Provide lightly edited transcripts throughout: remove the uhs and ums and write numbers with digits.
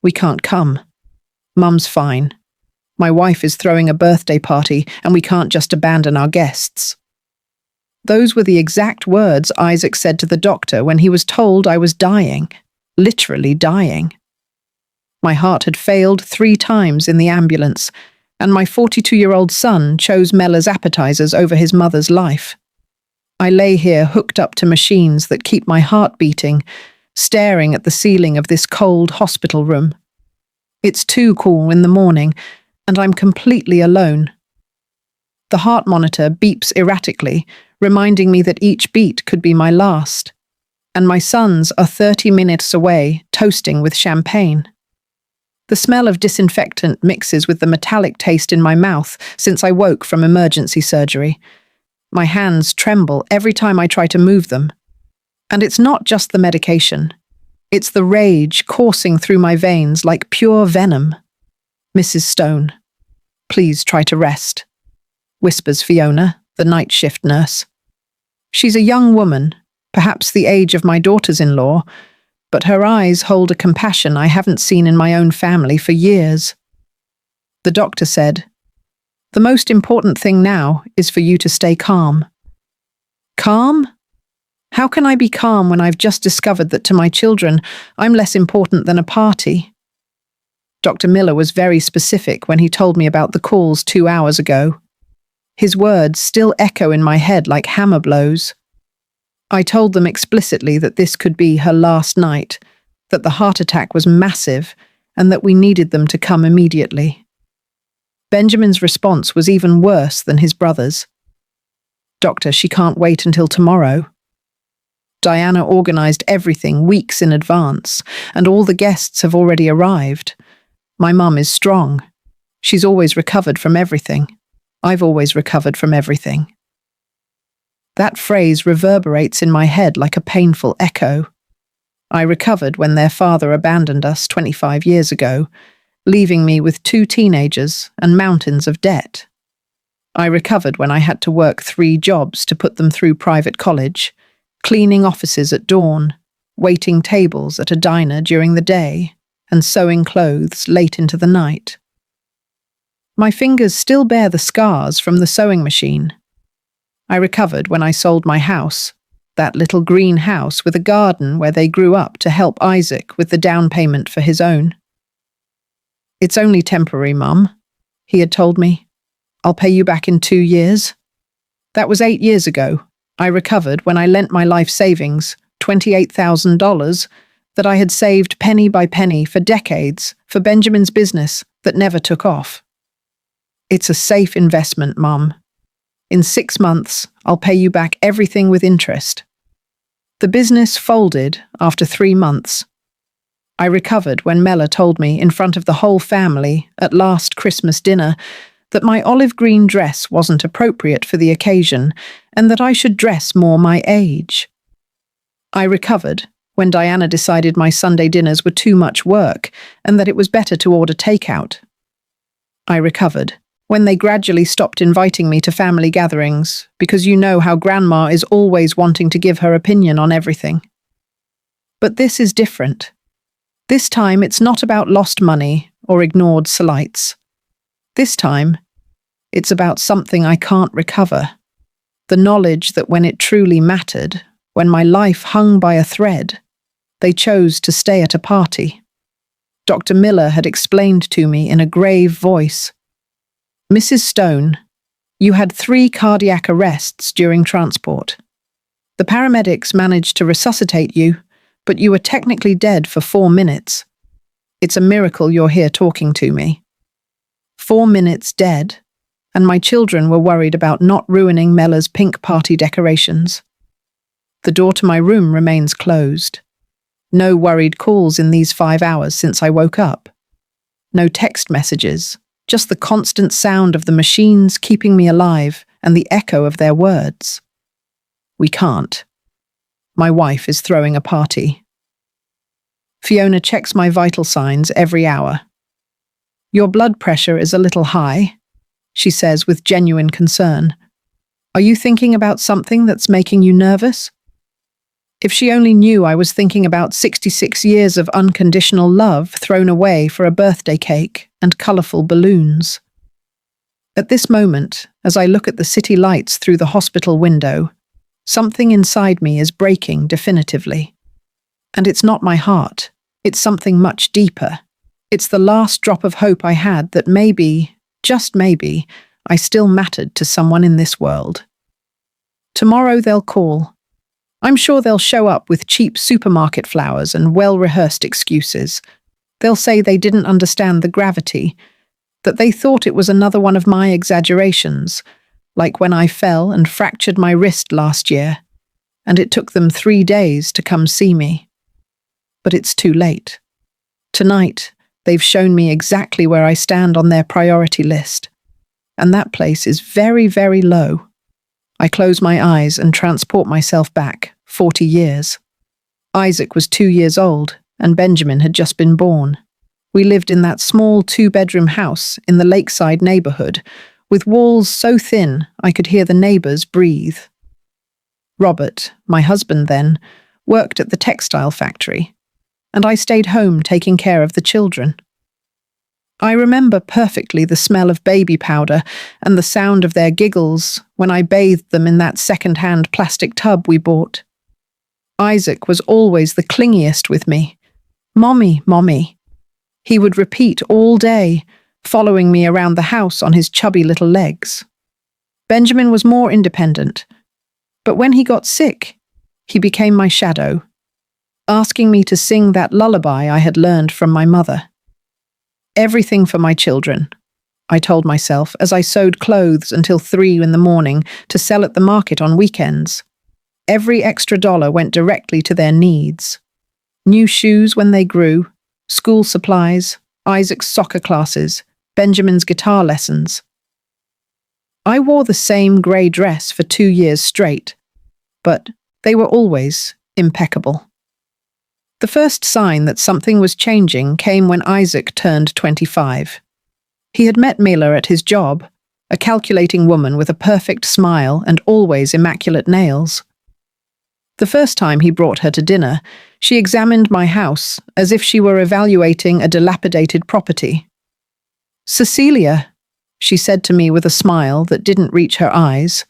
We can't come. Mum's fine. My wife is throwing a birthday party, and we can't just abandon our guests. Those were the exact words Isaac said to the doctor when he was told I was dying, literally dying. My heart had failed 3 times in the ambulance, and my 42-year-old son chose Mella's appetizers over his mother's life. I lay here hooked up to machines that keep my heart beating, staring at the ceiling of this cold hospital room. It's too cool in the morning, and I'm completely alone. The heart monitor beeps erratically, reminding me that each beat could be my last, and my sons are 30 minutes away, toasting with champagne. The smell of disinfectant mixes with the metallic taste in my mouth since I woke from emergency surgery. My hands tremble every time I try to move them. And it's not just the medication. It's the rage coursing through my veins like pure venom. Mrs. Stone, please try to rest, whispers Fiona, the night shift nurse. She's a young woman, perhaps the age of my daughters-in-law, but her eyes hold a compassion I haven't seen in my own family for years. The doctor said, "The most important thing now is for you to stay calm." Calm? How can I be calm when I've just discovered that to my children, I'm less important than a party? Dr. Miller was very specific when he told me about the calls 2 hours ago. His words still echo in my head like hammer blows. I told them explicitly that this could be her last night, that the heart attack was massive, and that we needed them to come immediately. Benjamin's response was even worse than his brother's. "Doctor, she can't wait until tomorrow." Diana organized everything weeks in advance, and all the guests have already arrived. My mum is strong. She's always recovered from everything. I've always recovered from everything. That phrase reverberates in my head like a painful echo. I recovered when their father abandoned us 25 years ago, leaving me with 2 teenagers and mountains of debt. I recovered when I had to work 3 jobs to put them through private college, cleaning offices at dawn, waiting tables at a diner during the day, and sewing clothes late into the night. My fingers still bear the scars from the sewing machine. I recovered when I sold my house, that little green house with a garden where they grew up to help Isaac with the down payment for his own. "It's only temporary, Mum," he had told me. "I'll pay you back in 2 years." That was 8 years ago. I recovered when I lent my life savings, $28,000, that I had saved penny by penny for decades for Benjamin's business that never took off. "It's a safe investment, Mum. In 6 months, I'll pay you back everything with interest." The business folded after 3 months. I recovered when Mella told me in front of the whole family at last Christmas dinner that my olive green dress wasn't appropriate for the occasion and that I should dress more my age. I recovered when Diana decided my Sunday dinners were too much work and that it was better to order takeout. I recovered when they gradually stopped inviting me to family gatherings, because you know how Grandma is always wanting to give her opinion on everything. But this is different. This time it's not about lost money or ignored slights. This time, it's about something I can't recover. The knowledge that when it truly mattered, when my life hung by a thread, they chose to stay at a party. Dr. Miller had explained to me in a grave voice, "Mrs. Stone, you had 3 cardiac arrests during transport. The paramedics managed to resuscitate you, but you were technically dead for 4 minutes. It's a miracle you're here talking to me. 4 minutes dead, and my children were worried about not ruining Mella's pink party decorations. The door to my room remains closed. No worried calls in these 5 hours since I woke up. No text messages. Just the constant sound of the machines keeping me alive and the echo of their words. We can't. My wife is throwing a party." Fiona checks my vital signs every hour. "Your blood pressure is a little high," she says with genuine concern. "Are you thinking about something that's making you nervous?" If she only knew I was thinking about 66 years of unconditional love thrown away for a birthday cake and colourful balloons. At this moment, as I look at the city lights through the hospital window, something inside me is breaking definitively. And it's not my heart. It's something much deeper. It's the last drop of hope I had that maybe, just maybe, I still mattered to someone in this world. Tomorrow they'll call. I'm sure they'll show up with cheap supermarket flowers and well-rehearsed excuses. They'll say they didn't understand the gravity, that they thought it was another one of my exaggerations, like when I fell and fractured my wrist last year, and it took them 3 days to come see me. But it's too late. Tonight, they've shown me exactly where I stand on their priority list, and that place is very, very low. I close my eyes and transport myself back 40 years. Isaac was 2 years old, and Benjamin had just been born. We lived in that small 2-bedroom house in the lakeside neighborhood, with walls so thin I could hear the neighbors breathe. Robert, my husband then, worked at the textile factory, and I stayed home taking care of the children. I remember perfectly the smell of baby powder and the sound of their giggles when I bathed them in that second-hand plastic tub we bought. Isaac was always the clingiest with me. "Mommy, Mommy." He would repeat all day, following me around the house on his chubby little legs. Benjamin was more independent, but when he got sick, he became my shadow, asking me to sing that lullaby I had learned from my mother. Everything for my children, I told myself as I sewed clothes until 3 in the morning to sell at the market on weekends. Every extra dollar went directly to their needs. New shoes when they grew, school supplies, Isaac's soccer classes, Benjamin's guitar lessons. I wore the same grey dress for 2 years straight, but they were always impeccable. The first sign that something was changing came when Isaac turned 25. He had met Mila at his job, a calculating woman with a perfect smile and always immaculate nails. The first time he brought her to dinner, she examined my house as if she were evaluating a dilapidated property. "Cecilia," she said to me with a smile that didn't reach her eyes,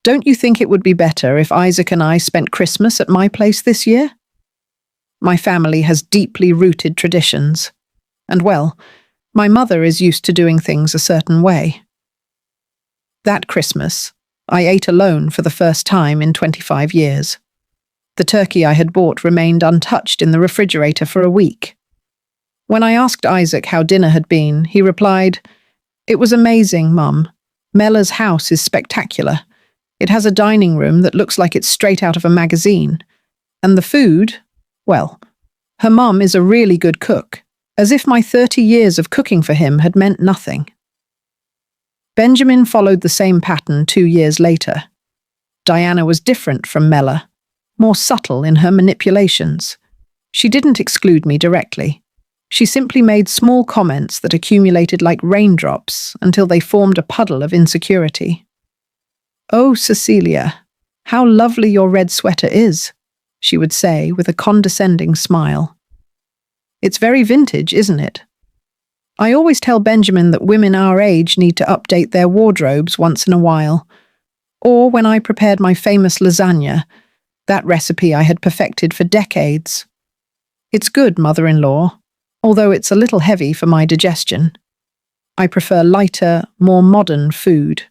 "don't you think it would be better if Isaac and I spent Christmas at my place this year?" My family has deeply rooted traditions, and well, my mother is used to doing things a certain way. That Christmas, I ate alone for the first time in 25 years. The turkey I had bought remained untouched in the refrigerator for a week. When I asked Isaac how dinner had been, he replied, "It was amazing, Mum. Mella's house is spectacular. It has a dining room that looks like it's straight out of a magazine. And the food, well, her mum is a really good cook, as if my 30 years of cooking for him had meant nothing." Benjamin followed the same pattern 2 years later. Diana was different from Mella, more subtle in her manipulations. She didn't exclude me directly. She simply made small comments that accumulated like raindrops until they formed a puddle of insecurity. "Oh, Cecilia, how lovely your red sweater is," she would say with a condescending smile. "It's very vintage, isn't it?" I always tell Benjamin that women our age need to update their wardrobes once in a while. Or when I prepared my famous lasagna, that recipe I had perfected for decades. It's good, mother-in-law, although it's a little heavy for my digestion. I prefer lighter, more modern food.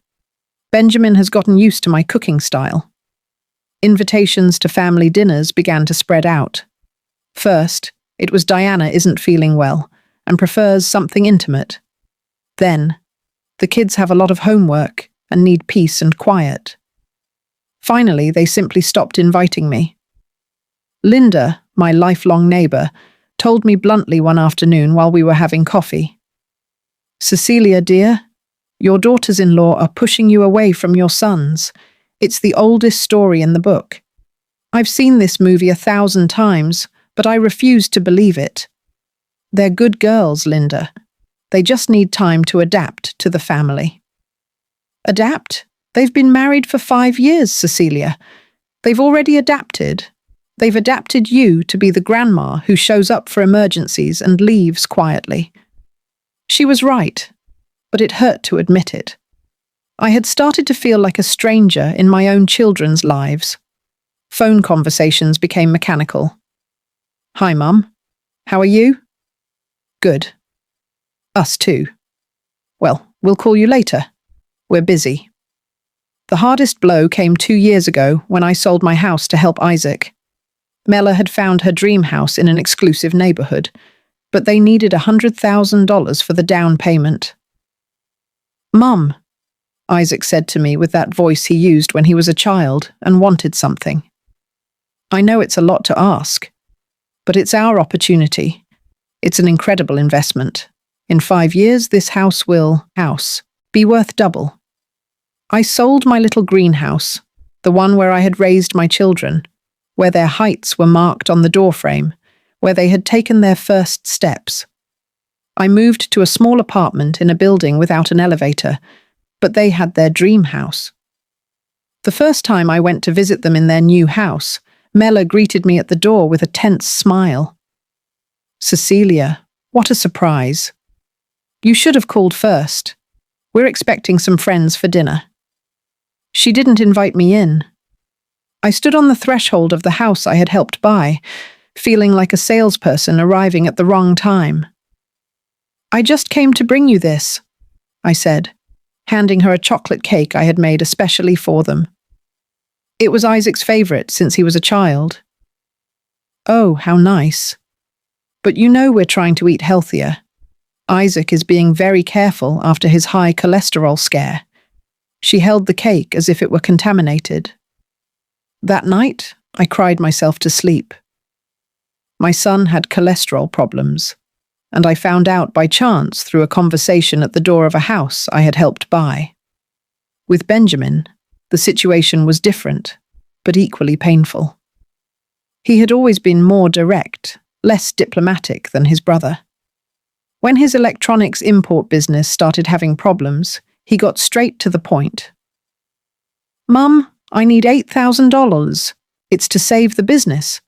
Benjamin has gotten used to my cooking style. Invitations to family dinners began to spread out. First, it was Diana isn't feeling well and prefers something intimate. Then, the kids have a lot of homework and need peace and quiet. Finally, they simply stopped inviting me. Linda, my lifelong neighbour, told me bluntly one afternoon while we were having coffee, "Cecilia, dear, your daughters-in-law are pushing you away from your sons. It's the oldest story in the book. I've seen this movie 1,000 times, but I refuse to believe it. They're good girls, Linda. They just need time to adapt to the family." "Adapt? They've been married for 5 years, Cecilia. They've already adapted. They've adapted you to be the grandma who shows up for emergencies and leaves quietly. She was right, but it hurt to admit it. I had started to feel like a stranger in my own children's lives. Phone conversations became mechanical. "Hi, Mum. How are you?" "Good." "Us too." "Well, we'll call you later. We're busy." The hardest blow came 2 years ago when I sold my house to help Isaac. Mela had found her dream house in an exclusive neighborhood, but they needed $100,000 for the down payment. "Mum," Isaac said to me with that voice he used when he was a child and wanted something. "I know it's a lot to ask, but it's our opportunity. It's an incredible investment. In 5 years, this house will be worth double." I sold my little greenhouse, the one where I had raised my children, where their heights were marked on the doorframe, where they had taken their first steps. I moved to a small apartment in a building without an elevator, but they had their dream house. The first time I went to visit them in their new house, Mela greeted me at the door with a tense smile. "Cecilia, what a surprise. You should have called first. We're expecting some friends for dinner." She didn't invite me in. I stood on the threshold of the house I had helped buy, feeling like a salesperson arriving at the wrong time. "I just came to bring you this," I said, handing her a chocolate cake I had made especially for them. It was Isaac's favorite since he was a child. "Oh, how nice. But you know we're trying to eat healthier. Isaac is being very careful after his high cholesterol scare." She held the cake as if it were contaminated. That night, I cried myself to sleep. My son had cholesterol problems, and I found out by chance through a conversation at the door of a house I had helped buy. With Benjamin, the situation was different, but equally painful. He had always been more direct, less diplomatic than his brother. When his electronics import business started having problems, he got straight to the point. "Mum, I need $8,000. It's to save the business.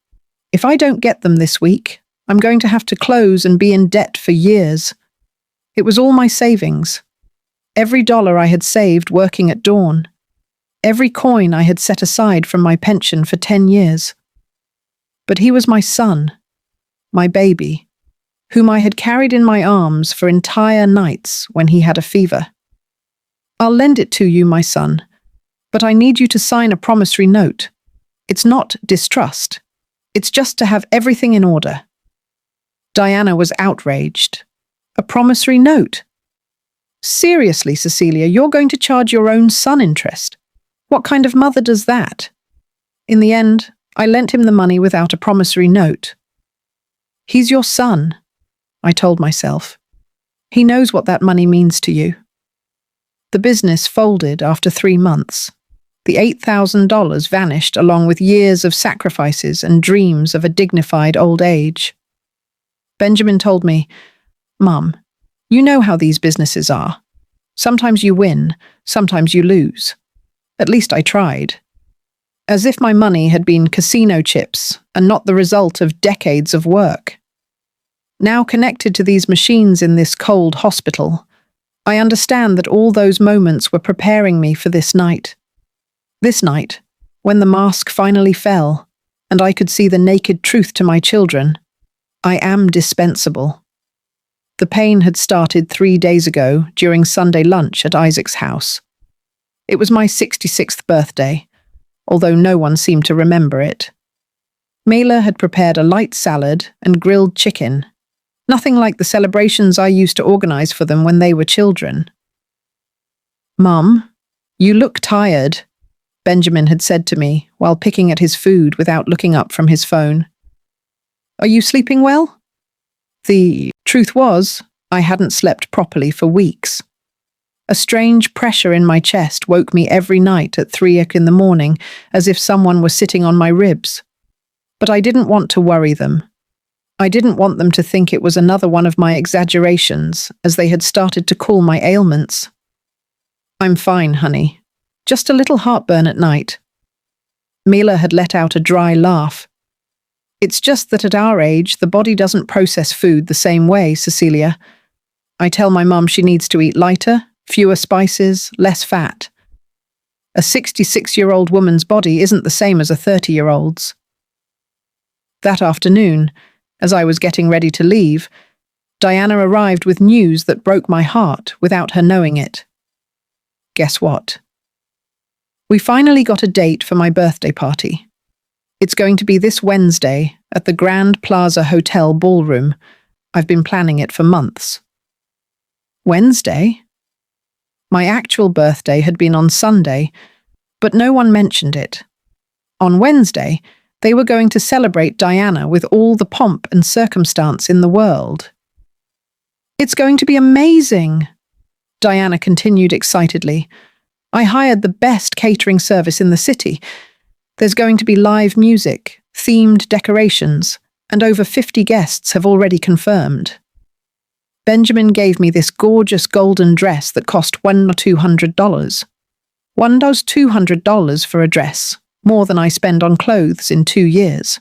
If I don't get them this week, I'm going to have to close and be in debt for years." It was all my savings. Every dollar I had saved working at Dawn. Every coin I had set aside from my pension for 10 years. But he was my son, my baby, whom I had carried in my arms for entire nights when he had a fever. "I'll lend it to you, my son, but I need you to sign a promissory note. It's not distrust. It's just to have everything in order." Diana was outraged. "A promissory note? Seriously, Cecilia, you're going to charge your own son interest? What kind of mother does that?" In the end, I lent him the money without a promissory note. "He's your son," I told myself. "He knows what that money means to you." The business folded after 3 months. The $8,000 vanished along with years of sacrifices and dreams of a dignified old age. Benjamin told me, "Mum, you know how these businesses are. Sometimes you win, sometimes you lose. At least I tried." As if my money had been casino chips and not the result of decades of work. Now connected to these machines in this cold hospital, I understand that all those moments were preparing me for this night. This night, when the mask finally fell, and I could see the naked truth to my children. I am dispensable. The pain had started 3 days ago during Sunday lunch at Isaac's house. It was my 66th birthday, although no one seemed to remember it. Mela had prepared a light salad and grilled chicken, nothing like the celebrations I used to organize for them when they were children. "Mum, you look tired," Benjamin had said to me while picking at his food without looking up from his phone. "Are you sleeping well?" The truth was, I hadn't slept properly for weeks. A strange pressure in my chest woke me every night at 3 in the morning, as if someone were sitting on my ribs. But I didn't want to worry them. I didn't want them to think it was another one of my exaggerations, as they had started to call my ailments. "I'm fine, honey. Just a little heartburn at night." Mela had let out a dry laugh. It's just that at our age, the body doesn't process food the same way, Cecilia. I tell my mum she needs to eat lighter, fewer spices, less fat. A 66-year-old woman's body isn't the same as a 30-year-old's. That afternoon, as I was getting ready to leave, Diana arrived with news that broke my heart without her knowing it. Guess what? We finally got a date for my birthday party. It's going to be this Wednesday at the Grand Plaza Hotel ballroom. I've been planning it for months. Wednesday? My actual birthday had been on Sunday, but no one mentioned it. On Wednesday, they were going to celebrate Diana with all the pomp and circumstance in the world. It's going to be amazing, Diana continued excitedly. I hired the best catering service in the city. There's going to be live music, themed decorations, and over 50 guests have already confirmed. Benjamin gave me this gorgeous golden dress that cost $100 or $200. One does $200 for a dress, more than I spend on clothes in 2 years.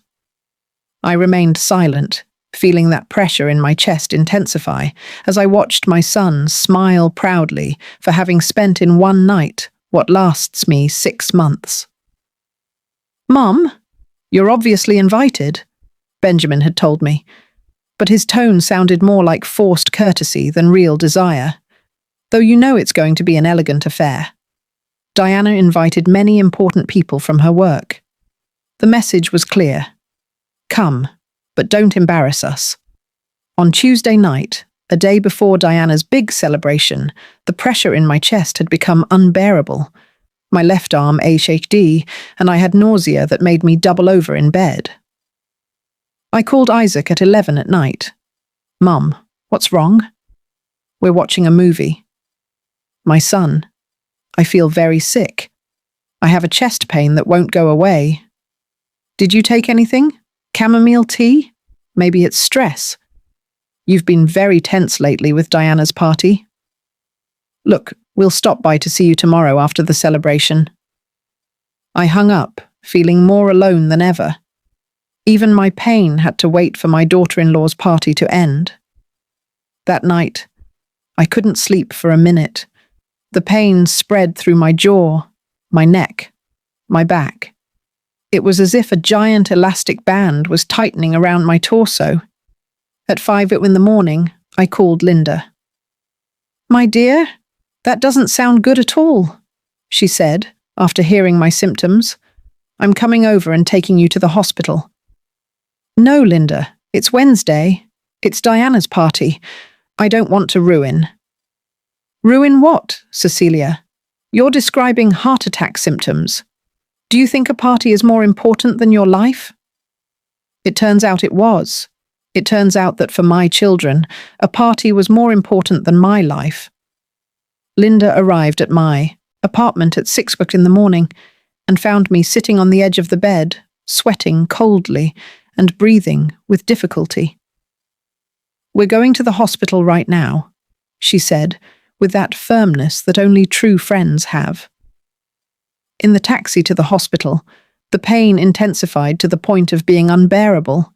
I remained silent, feeling that pressure in my chest intensify as I watched my son smile proudly for having spent in one night what lasts me 6 months. "Mum, you're obviously invited," Benjamin had told me, but his tone sounded more like forced courtesy than real desire, though you know it's going to be an elegant affair. Diana invited many important people from her work. The message was clear. Come, but don't embarrass us. On Tuesday night, a day before Diana's big celebration, the pressure in my chest had become unbearable. My left arm ached, and I had nausea that made me double over in bed. I called Isaac at 11 at night. "Mum, what's wrong?" "We're watching a movie." "My son, I feel very sick. I have a chest pain that won't go away." "Did you take anything? Chamomile tea? Maybe it's stress. You've been very tense lately with Diana's party." "Look, we'll stop by to see you tomorrow after the celebration." I hung up, feeling more alone than ever. Even my pain had to wait for my daughter-in-law's party to end. That night, I couldn't sleep for a minute. The pain spread through my jaw, my neck, my back. It was as if a giant elastic band was tightening around my torso. At 5 in the morning, I called Linda. "My dear, that doesn't sound good at all," she said, after hearing my symptoms. "I'm coming over and taking you to the hospital." "No, Linda, it's Wednesday. It's Diana's party. I don't want to ruin." "Ruin what, Cecilia? You're describing heart attack symptoms. Do you think a party is more important than your life?" It turns out it was. It turns out that for my children, a party was more important than my life. Linda arrived at my apartment at 6 in the morning and found me sitting on the edge of the bed, sweating coldly and breathing with difficulty. "We're going to the hospital right now," she said, with that firmness that only true friends have. In the taxi to the hospital, the pain intensified to the point of being unbearable.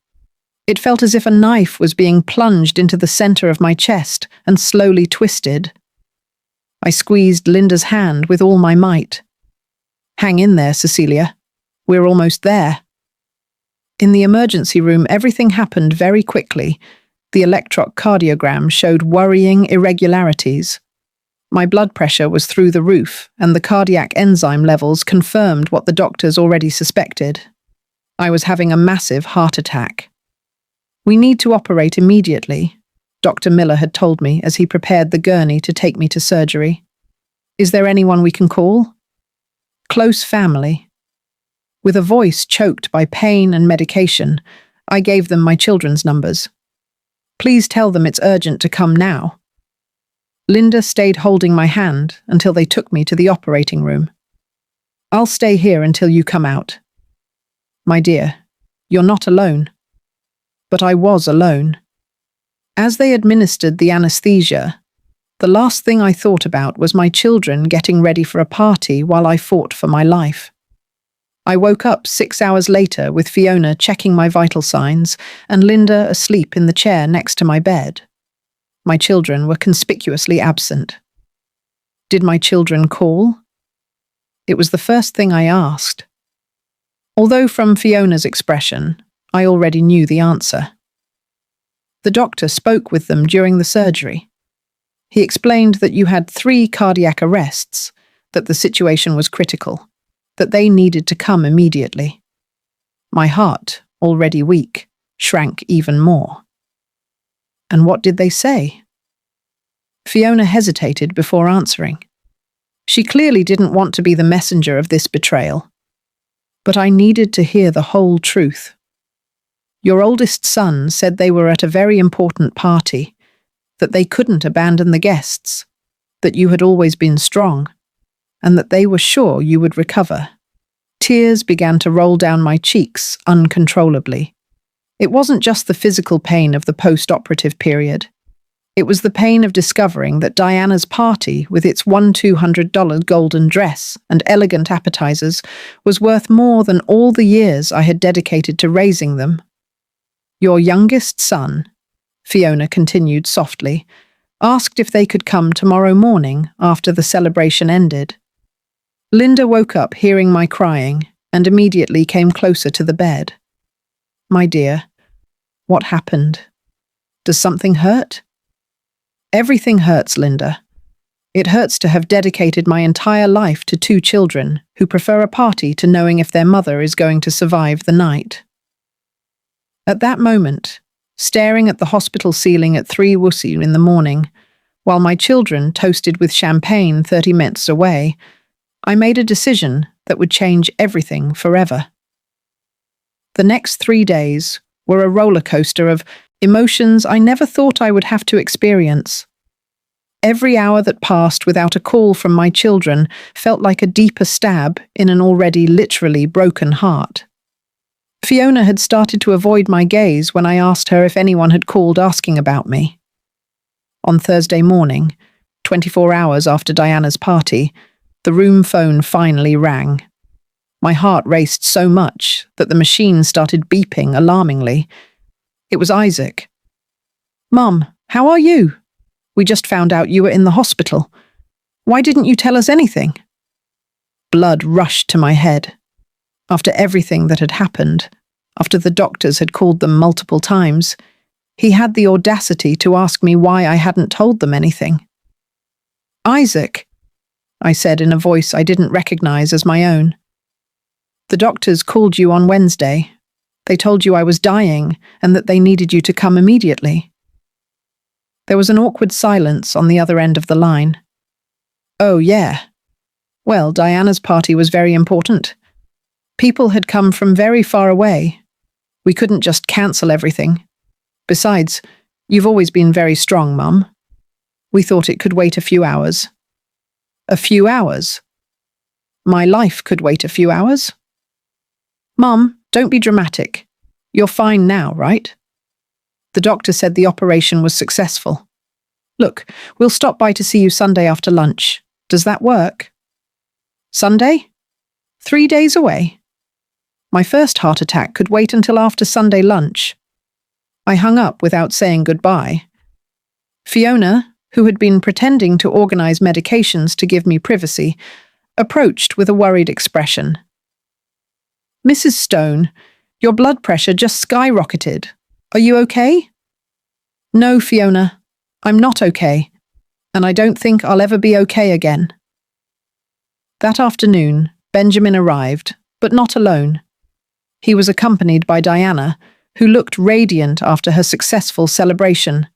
It felt as if a knife was being plunged into the center of my chest and slowly twisted. I squeezed Linda's hand with all my might. "Hang in there, Cecilia. We're almost there." In the emergency room, everything happened very quickly. The electrocardiogram showed worrying irregularities. My blood pressure was through the roof, and the cardiac enzyme levels confirmed what the doctors already suspected. I was having a massive heart attack. "We need to operate immediately," Dr. Miller had told me as he prepared the gurney to take me to surgery. "Is there anyone we can call?" "Close family." With a voice choked by pain and medication, I gave them my children's numbers. "Please tell them it's urgent to come now." Linda stayed holding my hand until they took me to the operating room. "I'll stay here until you come out." "My dear, you're not alone." But I was alone. As they administered the anesthesia, the last thing I thought about was my children getting ready for a party while I fought for my life. I woke up 6 hours later with Fiona checking my vital signs and Linda asleep in the chair next to my bed. My children were conspicuously absent. Did my children call? It was the first thing I asked. Although from Fiona's expression, I already knew the answer. The doctor spoke with them during the surgery. He explained that you had 3 cardiac arrests, that the situation was critical, that they needed to come immediately. My heart, already weak, shrank even more. And what did they say? Fiona hesitated before answering. She clearly didn't want to be the messenger of this betrayal. But I needed to hear the whole truth. Your oldest son said they were at a very important party, that they couldn't abandon the guests, that you had always been strong, and that they were sure you would recover. Tears began to roll down my cheeks uncontrollably. It wasn't just the physical pain of the post-operative period. It was the pain of discovering that Diana's party, with its $200 golden dress and elegant appetizers, was worth more than all the years I had dedicated to raising them. Your youngest son, Fiona continued softly, asked if they could come tomorrow morning after the celebration ended. Linda woke up hearing my crying and immediately came closer to the bed. My dear, what happened? Does something hurt? Everything hurts, Linda. It hurts to have dedicated my entire life to 2 children who prefer a party to knowing if their mother is going to survive the night. At that moment, staring at the hospital ceiling at 3 wussy in the morning, while my children toasted with champagne 30 minutes away, I made a decision that would change everything forever. The next 3 days were a roller coaster of emotions I never thought I would have to experience. Every hour that passed without a call from my children felt like a deeper stab in an already literally broken heart. Fiona had started to avoid my gaze when I asked her if anyone had called asking about me. On Thursday morning, 24 hours after Diana's party, the room phone finally rang. My heart raced so much that the machine started beeping alarmingly. It was Isaac. "Mum, how are you? We just found out you were in the hospital. Why didn't you tell us anything?" Blood rushed to my head. After everything that had happened, after the doctors had called them multiple times, he had the audacity to ask me why I hadn't told them anything. "Isaac," I said in a voice I didn't recognize as my own. "The doctors called you on Wednesday. They told you I was dying and that they needed you to come immediately." There was an awkward silence on the other end of the line. "Oh, yeah. Well, Diana's party was very important. People had come from very far away. We couldn't just cancel everything. Besides, you've always been very strong, Mum. We thought it could wait a few hours." "A few hours? My life could wait a few hours?" "Mum, don't be dramatic. You're fine now, right? The doctor said the operation was successful. Look, we'll stop by to see you Sunday after lunch. Does that work?" "Sunday? 3 days away? My first heart attack could wait until after Sunday lunch." I hung up without saying goodbye. Fiona, who had been pretending to organize medications to give me privacy, approached with a worried expression. "Mrs. Stone, your blood pressure just skyrocketed. Are you okay?" "No, Fiona, I'm not okay, and I don't think I'll ever be okay again." That afternoon, Benjamin arrived, but not alone. He was accompanied by Diana, who looked radiant after her successful celebration.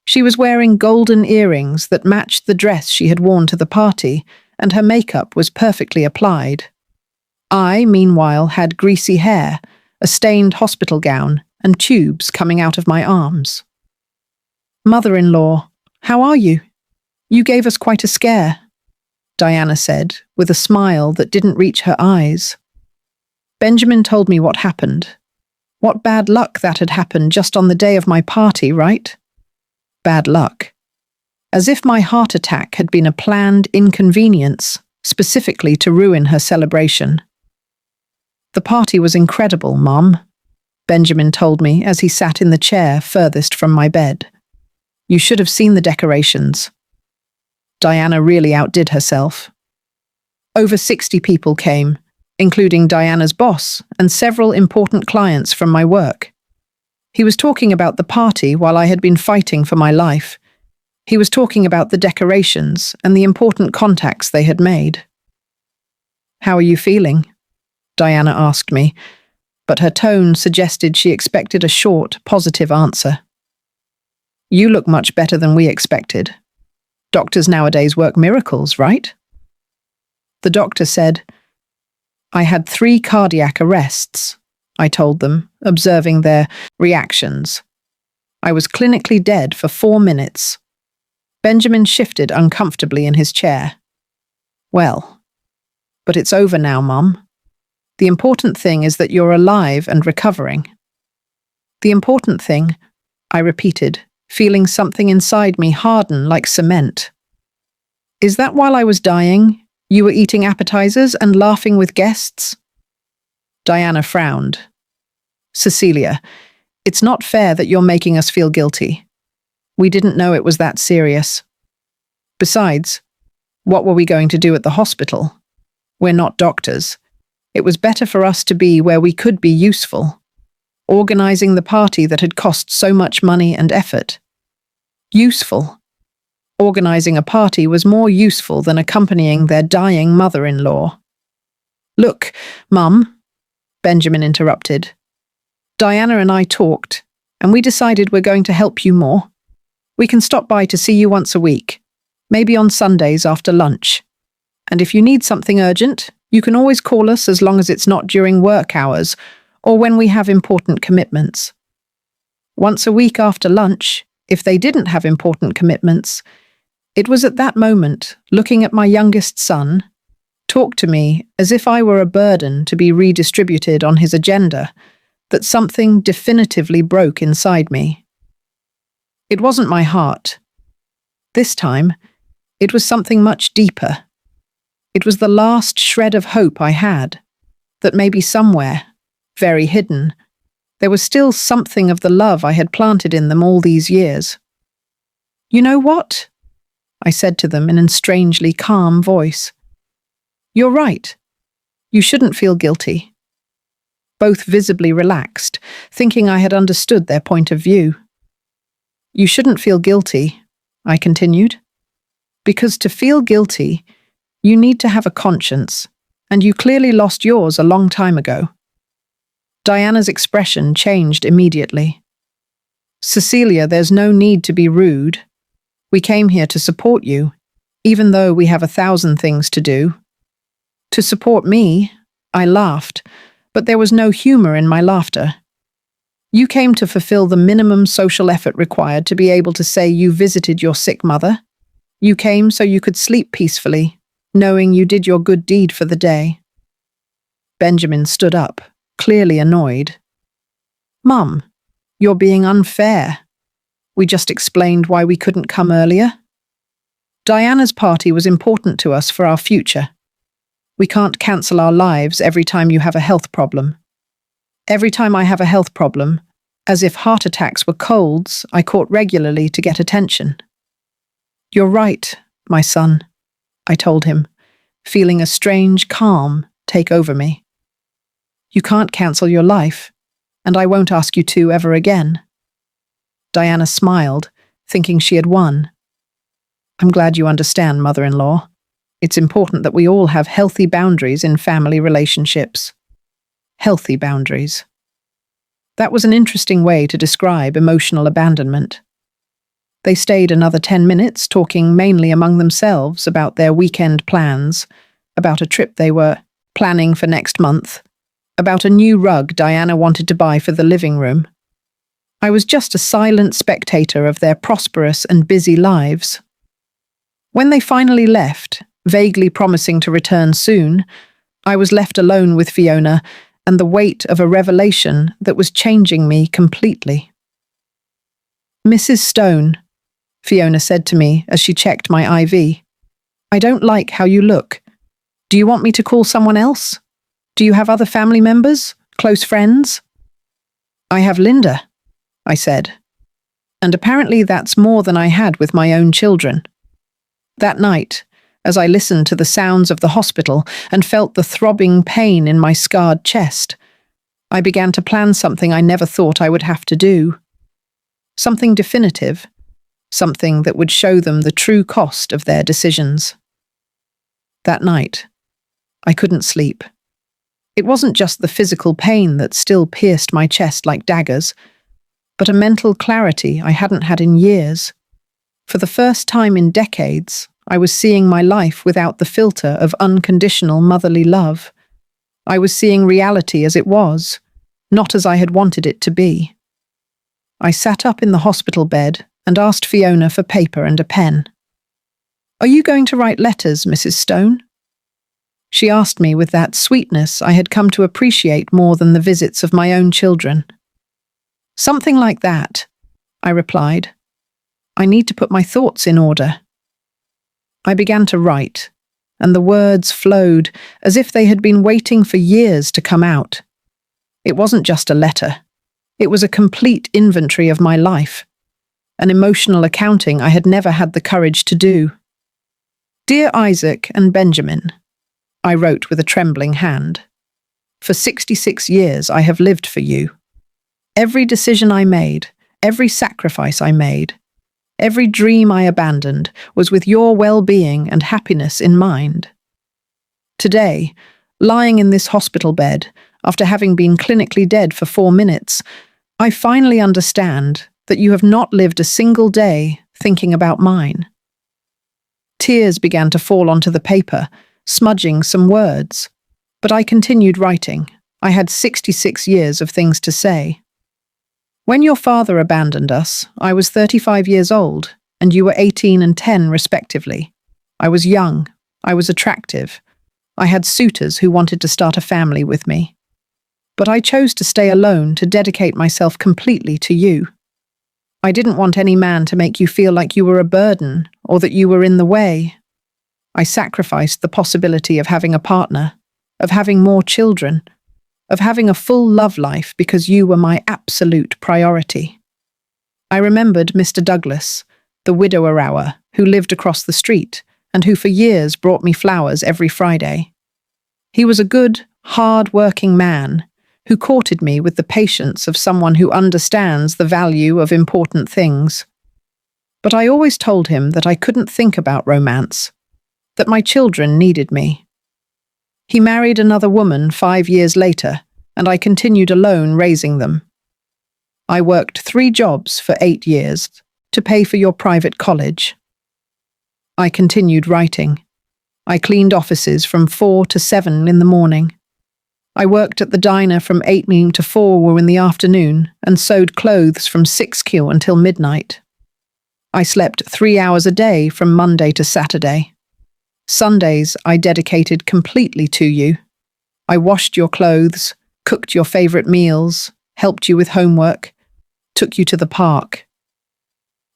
She was wearing golden earrings that matched the dress she had worn to the party, and her makeup was perfectly applied. I, meanwhile, had greasy hair, a stained hospital gown, and tubes coming out of my arms. "Mother-in-law, how are you? You gave us quite a scare," Diana said, with a smile that didn't reach her eyes. Benjamin told me what happened. What bad luck that had happened just on the day of my party, right? Bad luck. As if my heart attack had been a planned inconvenience, specifically to ruin her celebration. The party was incredible, Mum, Benjamin told me as he sat in the chair furthest from my bed. You should have seen the decorations. Diana really outdid herself. Over 60 people came, including Diana's boss and several important clients from my work. He was talking about the party while I had been fighting for my life. He was talking about the decorations and the important contacts they had made. How are you feeling? Diana asked me, but her tone suggested she expected a short, positive answer. You look much better than we expected. Doctors nowadays work miracles, right? The doctor said, I had 3 cardiac arrests, I told them, observing their reactions. I was clinically dead for 4 minutes. Benjamin shifted uncomfortably in his chair. Well, but it's over now, Mum. The important thing is that you're alive and recovering. The important thing, I repeated, feeling something inside me harden like cement. Is that while I was dying, you were eating appetizers and laughing with guests? Diana frowned. Cecilia, it's not fair that you're making us feel guilty. We didn't know it was that serious. Besides, what were we going to do at the hospital? We're not doctors. It was better for us to be where we could be useful, organizing the party that had cost so much money and effort. Useful. Organizing a party was more useful than accompanying their dying mother-in-law. Look, Mum, Benjamin interrupted. Diana and I talked, and we decided we're going to help you more. We can stop by to see you once a week, maybe on Sundays after lunch. And if you need something urgent, you can always call us as long as it's not during work hours or when we have important commitments. Once a week after lunch, if they didn't have important commitments, it was at that moment, looking at my youngest son, talk to me as if I were a burden to be redistributed on his agenda, that something definitively broke inside me. It wasn't my heart. This time, it was something much deeper. It was the last shred of hope I had, that maybe somewhere, very hidden, there was still something of the love I had planted in them all these years. You know what? I said to them in a strangely calm voice. You're right. You shouldn't feel guilty. Both visibly relaxed, thinking I had understood their point of view. You shouldn't feel guilty, I continued, because to feel guilty, you need to have a conscience, and you clearly lost yours a long time ago. Diana's expression changed immediately. Cecilia, there's no need to be rude. We came here to support you, even though we have 1,000 things to do. To support me, I laughed, but there was no humor in my laughter. You came to fulfill the minimum social effort required to be able to say you visited your sick mother. You came so you could sleep peacefully, knowing you did your good deed for the day. Benjamin stood up, clearly annoyed. Mum, you're being unfair. We just explained why we couldn't come earlier. Diana's party was important to us for our future. We can't cancel our lives every time you have a health problem. Every time I have a health problem, as if heart attacks were colds I caught regularly to get attention. You're right, my son, I told him, feeling a strange calm take over me. You can't cancel your life, and I won't ask you to ever again. Diana smiled, thinking she had won. I'm glad you understand, mother-in-law. It's important that we all have healthy boundaries in family relationships. Healthy boundaries. That was an interesting way to describe emotional abandonment. They stayed another 10 minutes, talking mainly among themselves about their weekend plans, about a trip they were planning for next month, about a new rug Diana wanted to buy for the living room. I was just a silent spectator of their prosperous and busy lives. When they finally left, vaguely promising to return soon, I was left alone with Fiona and the weight of a revelation that was changing me completely. Mrs. Stone, Fiona said to me as she checked my IV, I don't like how you look. Do you want me to call someone else? Do you have other family members? Close friends? I have Linda, I said. And apparently that's more than I had with my own children. That night, as I listened to the sounds of the hospital and felt the throbbing pain in my scarred chest, I began to plan something I never thought I would have to do. Something definitive, something that would show them the true cost of their decisions. That night, I couldn't sleep. It wasn't just the physical pain that still pierced my chest like daggers, but a mental clarity I hadn't had in years. For the first time in decades, I was seeing my life without the filter of unconditional motherly love. I was seeing reality as it was, not as I had wanted it to be. I sat up in the hospital bed and asked Fiona for paper and a pen. "Are you going to write letters, Mrs. Stone?" She asked me with that sweetness I had come to appreciate more than the visits of my own children. "Something like that," I replied. "I need to put my thoughts in order." I began to write, and the words flowed as if they had been waiting for years to come out. It wasn't just a letter. It was a complete inventory of my life, an emotional accounting I had never had the courage to do. "Dear Isaac and Benjamin," I wrote with a trembling hand. "For 66 years I have lived for you. Every decision I made, every sacrifice I made, every dream I abandoned was with your well-being and happiness in mind. Today, lying in this hospital bed, after having been clinically dead for 4 minutes, I finally understand that you have not lived a single day thinking about mine." Tears began to fall onto the paper, smudging some words, but I continued writing. I had 66 years of things to say. "When your father abandoned us, I was 35 years old, and you were 18 and 10 respectively. I was young, I was attractive. I had suitors who wanted to start a family with me. But I chose to stay alone to dedicate myself completely to you. I didn't want any man to make you feel like you were a burden or that you were in the way. I sacrificed the possibility of having a partner, of having more children, of having a full love life because you were my absolute priority. I remembered Mr. Douglas, the widower who lived across the street and who for years brought me flowers every Friday. He was a good, hard-working man who courted me with the patience of someone who understands the value of important things. But I always told him that I couldn't think about romance, that my children needed me. He married another woman 5 years later, and I continued alone raising them. I worked 3 jobs for 8 years to pay for your private college. I continued writing. I cleaned offices from 4 to 7 in the morning. I worked at the diner from 8 p.m. to 4 in the afternoon and sewed clothes from 6 p.m. until midnight. I slept 3 hours a day from Monday to Saturday. Sundays I dedicated completely to you. I washed your clothes, cooked your favorite meals, helped you with homework, took you to the park.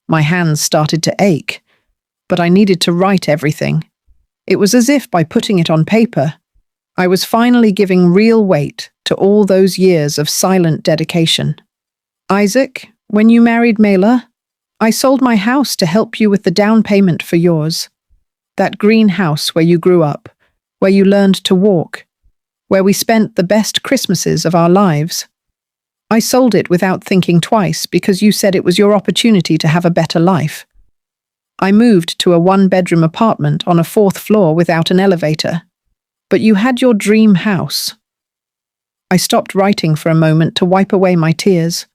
My hands started to ache, but I needed to write everything. It was as if by putting it on paper, I was finally giving real weight to all those years of silent dedication. "Isaac, when you married Mela, I sold my house to help you with the down payment for yours. That green house where you grew up, where you learned to walk, where we spent the best Christmases of our lives. I sold it without thinking twice because you said it was your opportunity to have a better life. I moved to a 1-bedroom apartment on a 4th floor without an elevator. But you had your dream house." I stopped writing for a moment to wipe away my tears.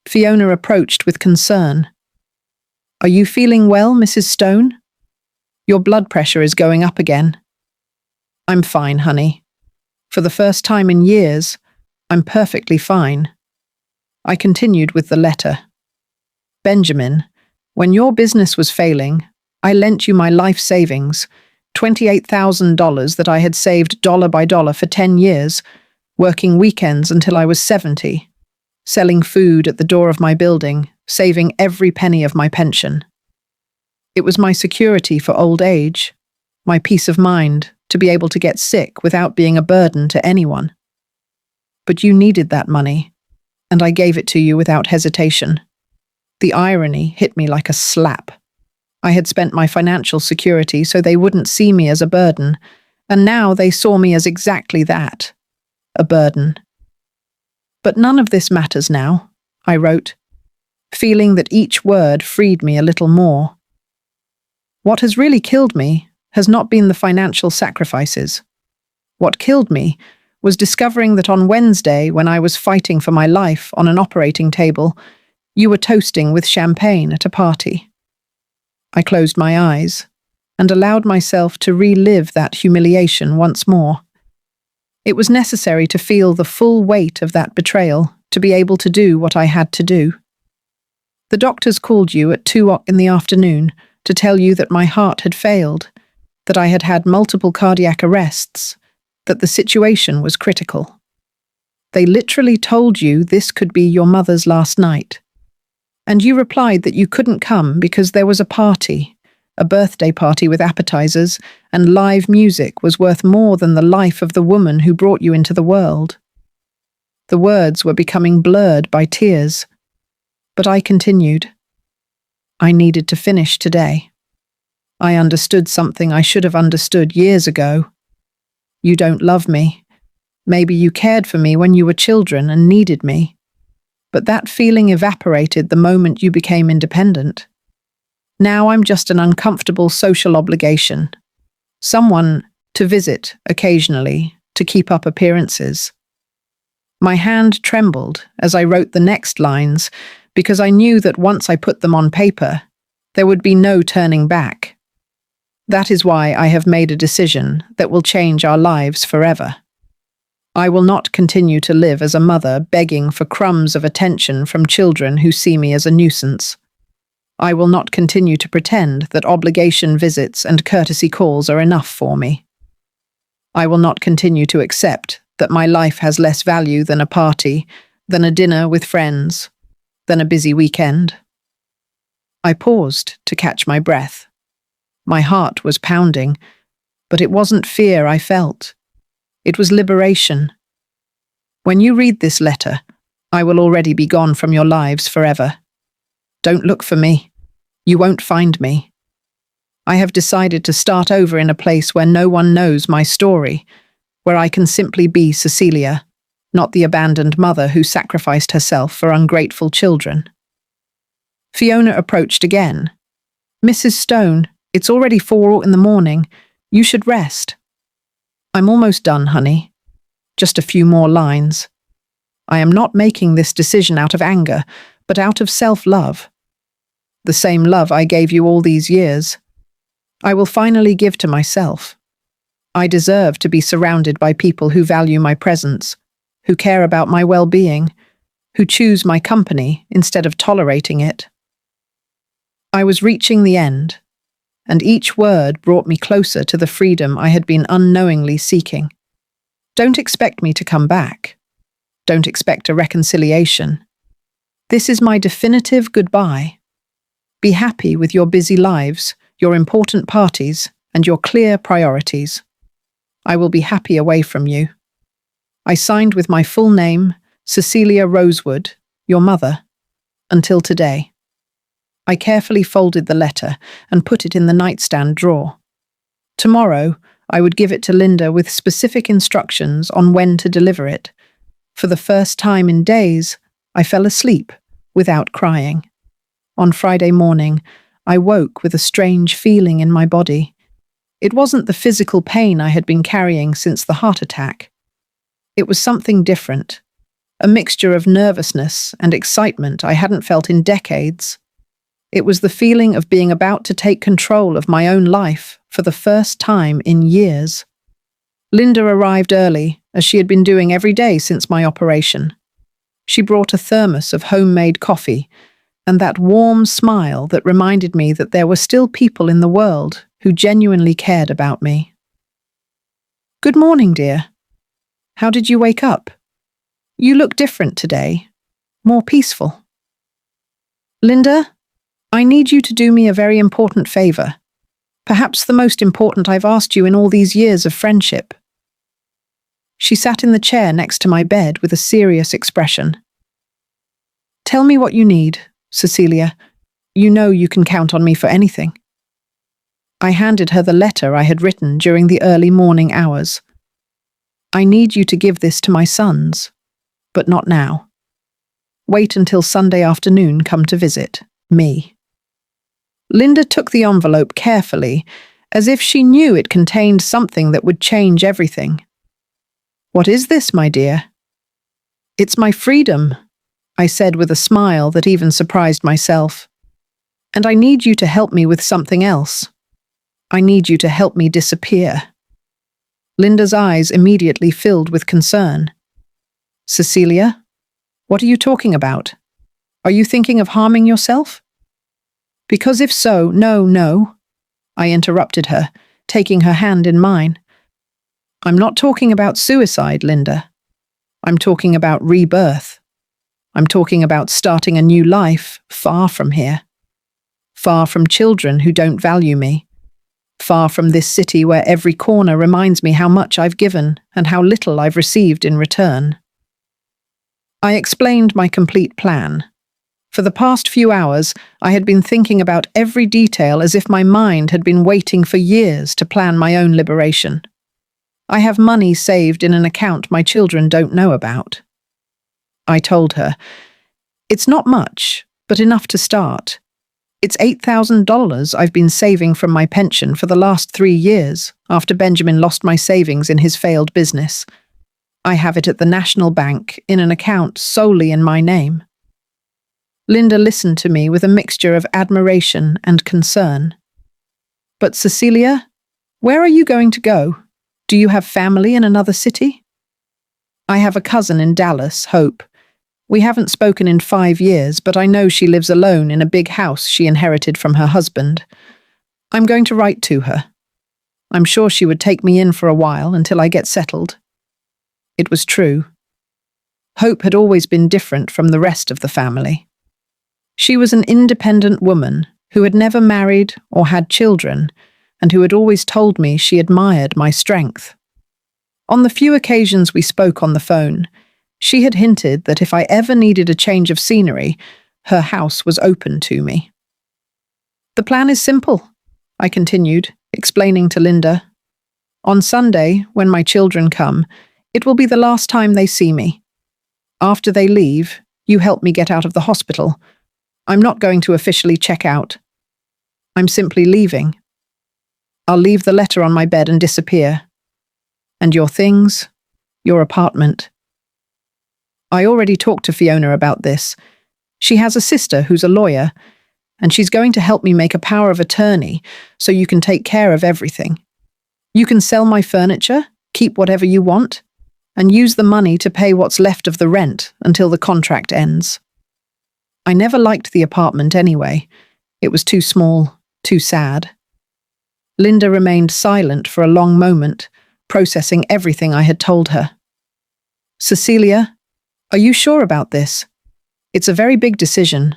Fiona approached with concern. "Are you feeling well, Mrs. Stone? Your blood pressure is going up again." "I'm fine, honey. For the first time in years, I'm perfectly fine." I continued with the letter. "Benjamin, when your business was failing, I lent you my life savings, $28,000 that I had saved dollar by dollar for 10 years, working weekends until I was 70, selling food at the door of my building, saving every penny of my pension. It was my security for old age, my peace of mind, to be able to get sick without being a burden to anyone. But you needed that money, and I gave it to you without hesitation. The irony hit me like a slap. I had spent my financial security so they wouldn't see me as a burden, and now they saw me as exactly that, a burden. But none of this matters now, I wrote, feeling that each word freed me a little more. What has really killed me has not been the financial sacrifices. What killed me was discovering that on Wednesday, when I was fighting for my life on an operating table, you were toasting with champagne at a party. I closed my eyes and allowed myself to relive that humiliation once more. It was necessary to feel the full weight of that betrayal to be able to do what I had to do. The doctors called you at 2 in the afternoon to tell you that my heart had failed, that I had had multiple cardiac arrests, that the situation was critical. They literally told you this could be your mother's last night. And you replied that you couldn't come because there was a party, a birthday party with appetizers, and live music was worth more than the life of the woman who brought you into the world. The words were becoming blurred by tears. But I continued. I needed to finish today. I understood something I should have understood years ago. You don't love me. Maybe you cared for me when you were children and needed me. But that feeling evaporated the moment you became independent. Now I'm just an uncomfortable social obligation. Someone to visit occasionally, to keep up appearances. My hand trembled as I wrote the next lines because I knew that once I put them on paper, there would be no turning back. That is why I have made a decision that will change our lives forever. I will not continue to live as a mother begging for crumbs of attention from children who see me as a nuisance. I will not continue to pretend that obligation visits and courtesy calls are enough for me. I will not continue to accept that my life has less value than a party, than a dinner with friends, than a busy weekend. I paused to catch my breath. My heart was pounding, but it wasn't fear I felt. It was liberation. When you read this letter, I will already be gone from your lives forever. Don't look for me. You won't find me. I have decided to start over in a place where no one knows my story, where I can simply be Cecilia, not the abandoned mother who sacrificed herself for ungrateful children. Fiona approached again. Mrs. Stone, it's already 4 in the morning. You should rest. I'm almost done, honey. Just a few more lines. I am not making this decision out of anger, but out of self-love. The same love I gave you all these years. I will finally give to myself. I deserve to be surrounded by people who value my presence, who care about my well-being, who choose my company instead of tolerating it. I was reaching the end, and each word brought me closer to the freedom I had been unknowingly seeking. Don't expect me to come back. Don't expect a reconciliation. This is my definitive goodbye. Be happy with your busy lives, your important parties, and your clear priorities. I will be happy away from you. I signed with my full name, Cecilia Rosewood, your mother, until today. I carefully folded the letter and put it in the nightstand drawer. Tomorrow, I would give it to Linda with specific instructions on when to deliver it. For the first time in days, I fell asleep without crying. On Friday morning, I woke with a strange feeling in my body. It wasn't the physical pain I had been carrying since the heart attack. It was something different, a mixture of nervousness and excitement I hadn't felt in decades. It was the feeling of being about to take control of my own life for the first time in years. Linda arrived early, as she had been doing every day since my operation. She brought a thermos of homemade coffee and that warm smile that reminded me that there were still people in the world who genuinely cared about me. Good morning, dear. How did you wake up? You look different today, more peaceful. Linda, I need you to do me a very important favor. Perhaps the most important I've asked you in all these years of friendship." She sat in the chair next to my bed with a serious expression. "Tell me what you need, Cecilia. You know you can count on me for anything." I handed her the letter I had written during the early morning hours. "I need you to give this to my sons, but not now. Wait until Sunday afternoon come to visit me." Linda took the envelope carefully, as if she knew it contained something that would change everything. "What is this, my dear?" "It's my freedom," I said with a smile that even surprised myself. "And I need you to help me with something else. I need you to help me disappear." Linda's eyes immediately filled with concern. "Cecilia, what are you talking about? Are you thinking of harming yourself?" "Because if so, no," I interrupted her, taking her hand in mine. "I'm not talking about suicide, Linda. I'm talking about rebirth. I'm talking about starting a new life far from here. Far from children who don't value me. Far from this city where every corner reminds me how much I've given and how little I've received in return." I explained my complete plan. For the past few hours, I had been thinking about every detail as if my mind had been waiting for years to plan my own liberation. I have money saved in an account my children don't know about. I told her, "It's not much, but enough to start. It's $8,000 I've been saving from my pension for the last 3 years after Benjamin lost my savings in his failed business. I have it at the National Bank in an account solely in my name." Linda listened to me with a mixture of admiration and concern. "But Cecilia, where are you going to go? Do you have family in another city?" "I have a cousin in Dallas, Hope. We haven't spoken in 5 years, but I know she lives alone in a big house she inherited from her husband. I'm going to write to her. I'm sure she would take me in for a while until I get settled." It was true. Hope had always been different from the rest of the family. She was an independent woman who had never married or had children, and who had always told me she admired my strength. On the few occasions we spoke on the phone, she had hinted that if I ever needed a change of scenery, her house was open to me. "The plan is simple," I continued, explaining to Linda. "On Sunday, when my children come, it will be the last time they see me. After they leave, you help me get out of the hospital. I'm not going to officially check out. I'm simply leaving. I'll leave the letter on my bed and disappear. And your things, your apartment." I already talked to Fiona about this. She has a sister who's a lawyer, and she's going to help me make a power of attorney so you can take care of everything. You can sell my furniture, keep whatever you want, and use the money to pay what's left of the rent until the contract ends. I never liked the apartment anyway. It was too small, too sad. Linda remained silent for a long moment, processing everything I had told her. "Cecilia, are you sure about this? It's a very big decision.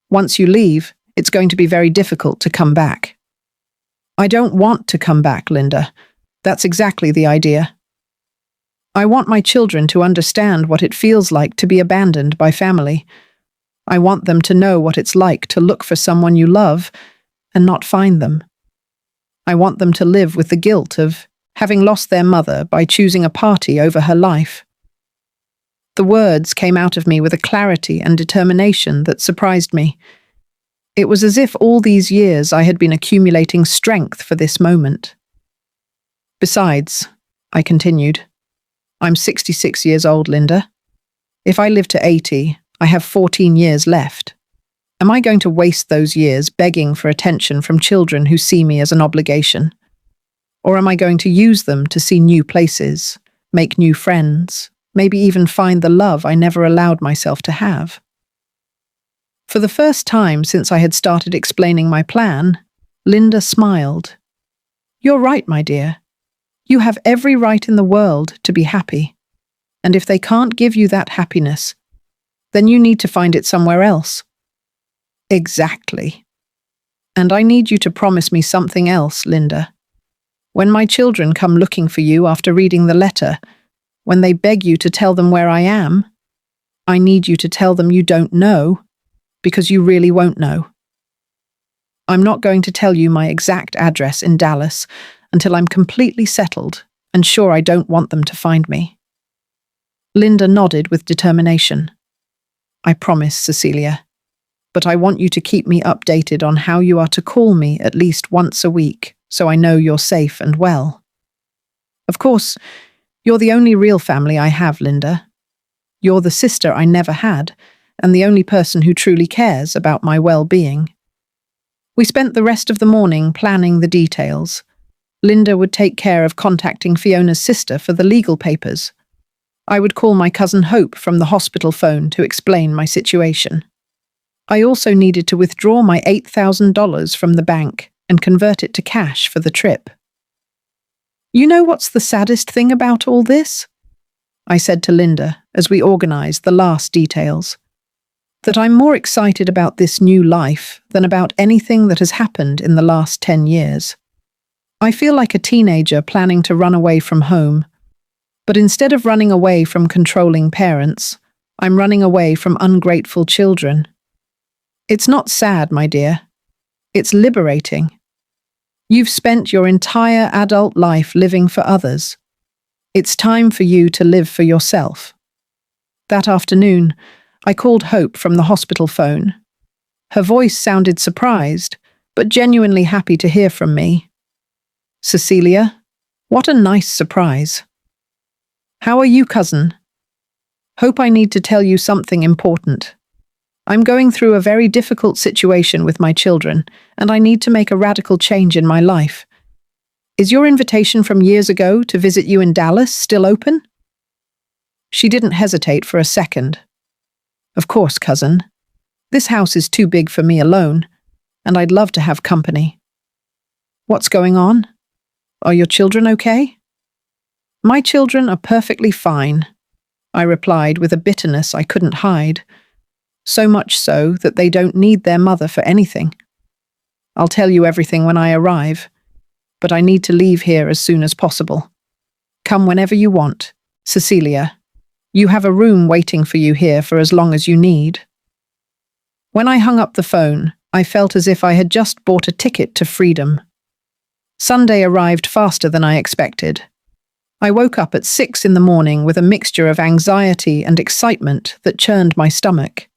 Once you leave, it's going to be very difficult to come back." "I don't want to come back, Linda. That's exactly the idea. I want my children to understand what it feels like to be abandoned by family. I want them to know what it's like to look for someone you love and not find them. I want them to live with the guilt of having lost their mother by choosing a party over her life." The words came out of me with a clarity and determination that surprised me. It was as if all these years I had been accumulating strength for this moment. "Besides," I continued, "I'm 66 years old, Linda. If I live to 80, I have 14 years left. Am I going to waste those years begging for attention from children who see me as an obligation? Or am I going to use them to see new places, make new friends, maybe even find the love I never allowed myself to have?" For the first time since I had started explaining my plan, Linda smiled. "You're right, my dear. You have every right in the world to be happy. And if they can't give you that happiness, then you need to find it somewhere else." "Exactly." And I need you to promise me something else, Linda. When my children come looking for you after reading the letter, when they beg you to tell them where I am, I need you to tell them you don't know, because you really won't know. I'm not going to tell you my exact address in Dallas until I'm completely settled and sure I don't want them to find me. Linda nodded with determination. I promise, Cecilia, but I want you to keep me updated on how you are to call me at least once a week so I know you're safe and well. Of course, you're the only real family I have, Linda. You're the sister I never had, and the only person who truly cares about my well-being. We spent the rest of the morning planning the details. Linda would take care of contacting Fiona's sister for the legal papers. I would call my cousin Hope from the hospital phone to explain my situation. I also needed to withdraw my $8,000 from the bank and convert it to cash for the trip. You know what's the saddest thing about all this? I said to Linda as we organized the last details. That I'm more excited about this new life than about anything that has happened in the last 10 years. I feel like a teenager planning to run away from home, but instead of running away from controlling parents, I'm running away from ungrateful children. It's not sad, my dear. It's liberating. You've spent your entire adult life living for others. It's time for you to live for yourself. That afternoon, I called Hope from the hospital phone. Her voice sounded surprised, but genuinely happy to hear from me. Cecilia, what a nice surprise. How are you, cousin? Hope, I need to tell you something important. I'm going through a very difficult situation with my children, and I need to make a radical change in my life. Is your invitation from years ago to visit you in Dallas still open? She didn't hesitate for a second. Of course, cousin. This house is too big for me alone, and I'd love to have company. What's going on? Are your children okay? My children are perfectly fine, I replied with a bitterness I couldn't hide. So much so that they don't need their mother for anything. I'll tell you everything when I arrive, but I need to leave here as soon as possible. Come whenever you want, Cecilia. You have a room waiting for you here for as long as you need. When I hung up the phone, I felt as if I had just bought a ticket to freedom. Sunday arrived faster than I expected. I woke up at 6 in the morning with a mixture of anxiety and excitement that churned my stomach.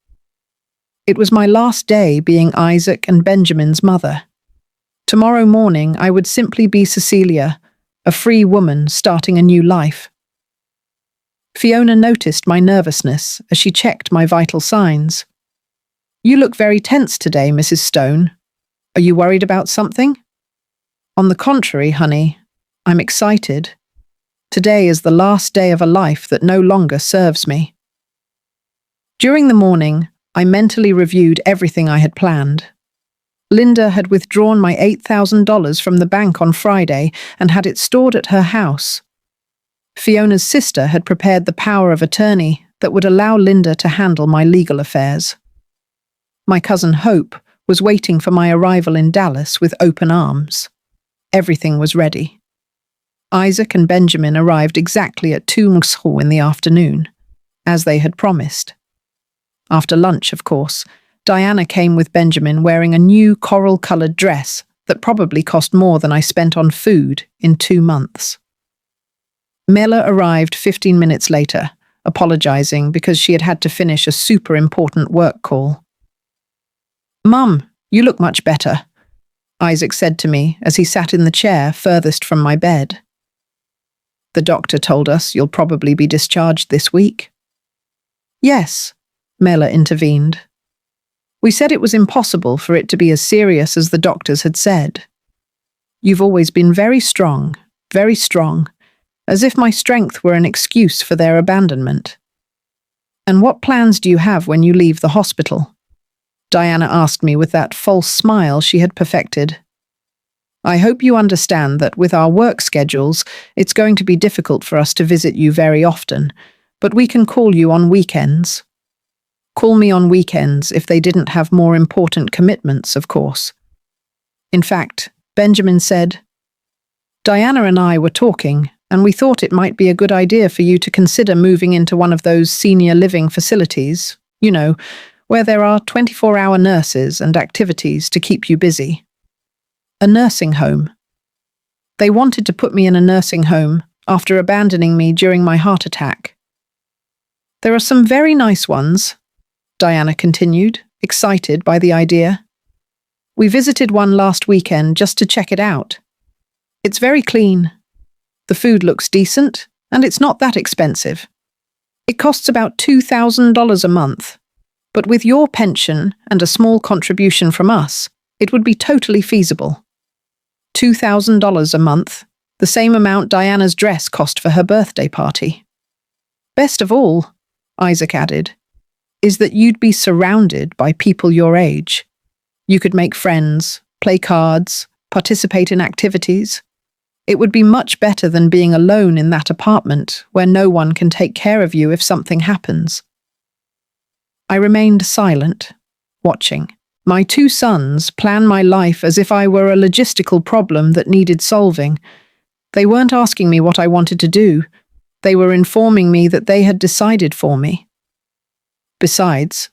It was my last day being Isaac and Benjamin's mother. Tomorrow morning I would simply be Cecilia, a free woman starting a new life. Fiona noticed my nervousness as she checked my vital signs. You look very tense today, Mrs. Stone. Are you worried about something? On the contrary, honey, I'm excited. Today is the last day of a life that no longer serves me. During the morning, I mentally reviewed everything I had planned. Linda had withdrawn my $8,000 from the bank on Friday and had it stored at her house. Fiona's sister had prepared the power of attorney that would allow Linda to handle my legal affairs. My cousin Hope was waiting for my arrival in Dallas with open arms. Everything was ready. Isaac and Benjamin arrived exactly at 2 in the afternoon, as they had promised. After lunch, of course, Diana came with Benjamin wearing a new coral-coloured dress that probably cost more than I spent on food in 2 months. Mela arrived 15 minutes later, apologizing because she had had to finish a super important work call. Mum, you look much better, Isaac said to me as he sat in the chair furthest from my bed. The doctor told us you'll probably be discharged this week. Yes, Mela intervened. We said it was impossible for it to be as serious as the doctors had said. You've always been very strong, as if my strength were an excuse for their abandonment. And what plans do you have when you leave the hospital? Diana asked me with that false smile she had perfected. I hope you understand that with our work schedules, it's going to be difficult for us to visit you very often, but we can call you on weekends. Call me on weekends if they didn't have more important commitments, of course. In fact, Benjamin said, "Diana and I were talking, and we thought it might be a good idea for you to consider moving into one of those senior living facilities, where there are 24-hour nurses and activities to keep you busy. A nursing home. They wanted to put me in a nursing home after abandoning me during my heart attack. There are some very nice ones," Diana continued, excited by the idea. "We visited one last weekend just to check it out. It's very clean. The food looks decent, and it's not that expensive. It costs about $2,000 a month, but with your pension and a small contribution from us, it would be totally feasible. $2,000 a month, the same amount Diana's dress cost for her birthday party. Best of all," Isaac added, "is that you'd be surrounded by people your age. You could make friends, play cards, participate in activities. It would be much better than being alone in that apartment where no one can take care of you if something happens." I remained silent, watching. My two sons plan my life as if I were a logistical problem that needed solving. They weren't asking me what I wanted to do. They were informing me that they had decided for me. "Besides,"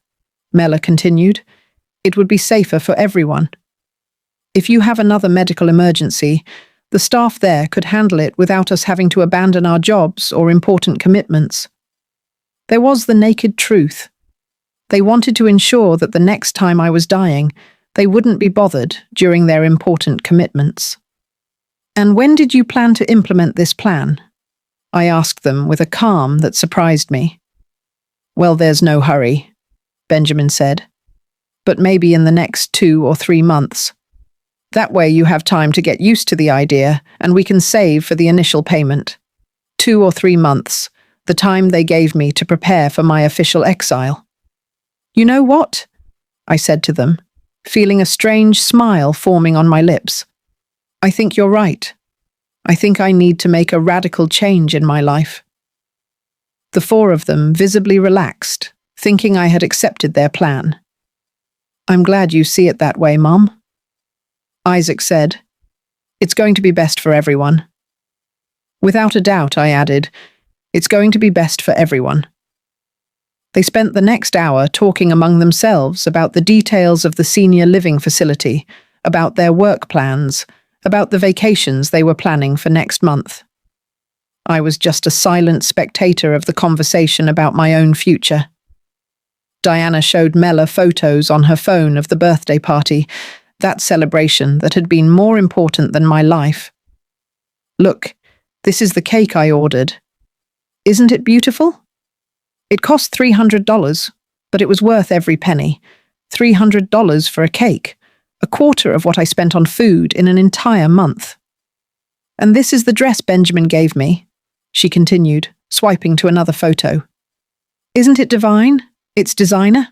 Mela continued, "it would be safer for everyone. If you have another medical emergency, the staff there could handle it without us having to abandon our jobs or important commitments." There was the naked truth. They wanted to ensure that the next time I was dying, they wouldn't be bothered during their important commitments. "And when did you plan to implement this plan?" I asked them with a calm that surprised me. "Well, there's no hurry," Benjamin said, "but maybe in the next 2 or 3 months. That way you have time to get used to the idea, and we can save for the initial payment. 2 or 3 months, the time they gave me to prepare for my official exile." "You know what?" I said to them, feeling a strange smile forming on my lips. "I think you're right. I think I need to make a radical change in my life." The 4 of them visibly relaxed, thinking I had accepted their plan. "I'm glad you see it that way, Mom." Isaac said, "It's going to be best for everyone." Without a doubt, I added, "It's going to be best for everyone." They spent the next hour talking among themselves about the details of the senior living facility, about their work plans, about the vacations they were planning for next month. I was just a silent spectator of the conversation about my own future. Diana showed Mela photos on her phone of the birthday party, that celebration that had been more important than my life. "Look, this is the cake I ordered. Isn't it beautiful? It cost $300, but it was worth every penny. $300 for a cake, a quarter of what I spent on food in an entire month. And this is the dress Benjamin gave me," she continued, swiping to another photo. "Isn't it divine? It's designer.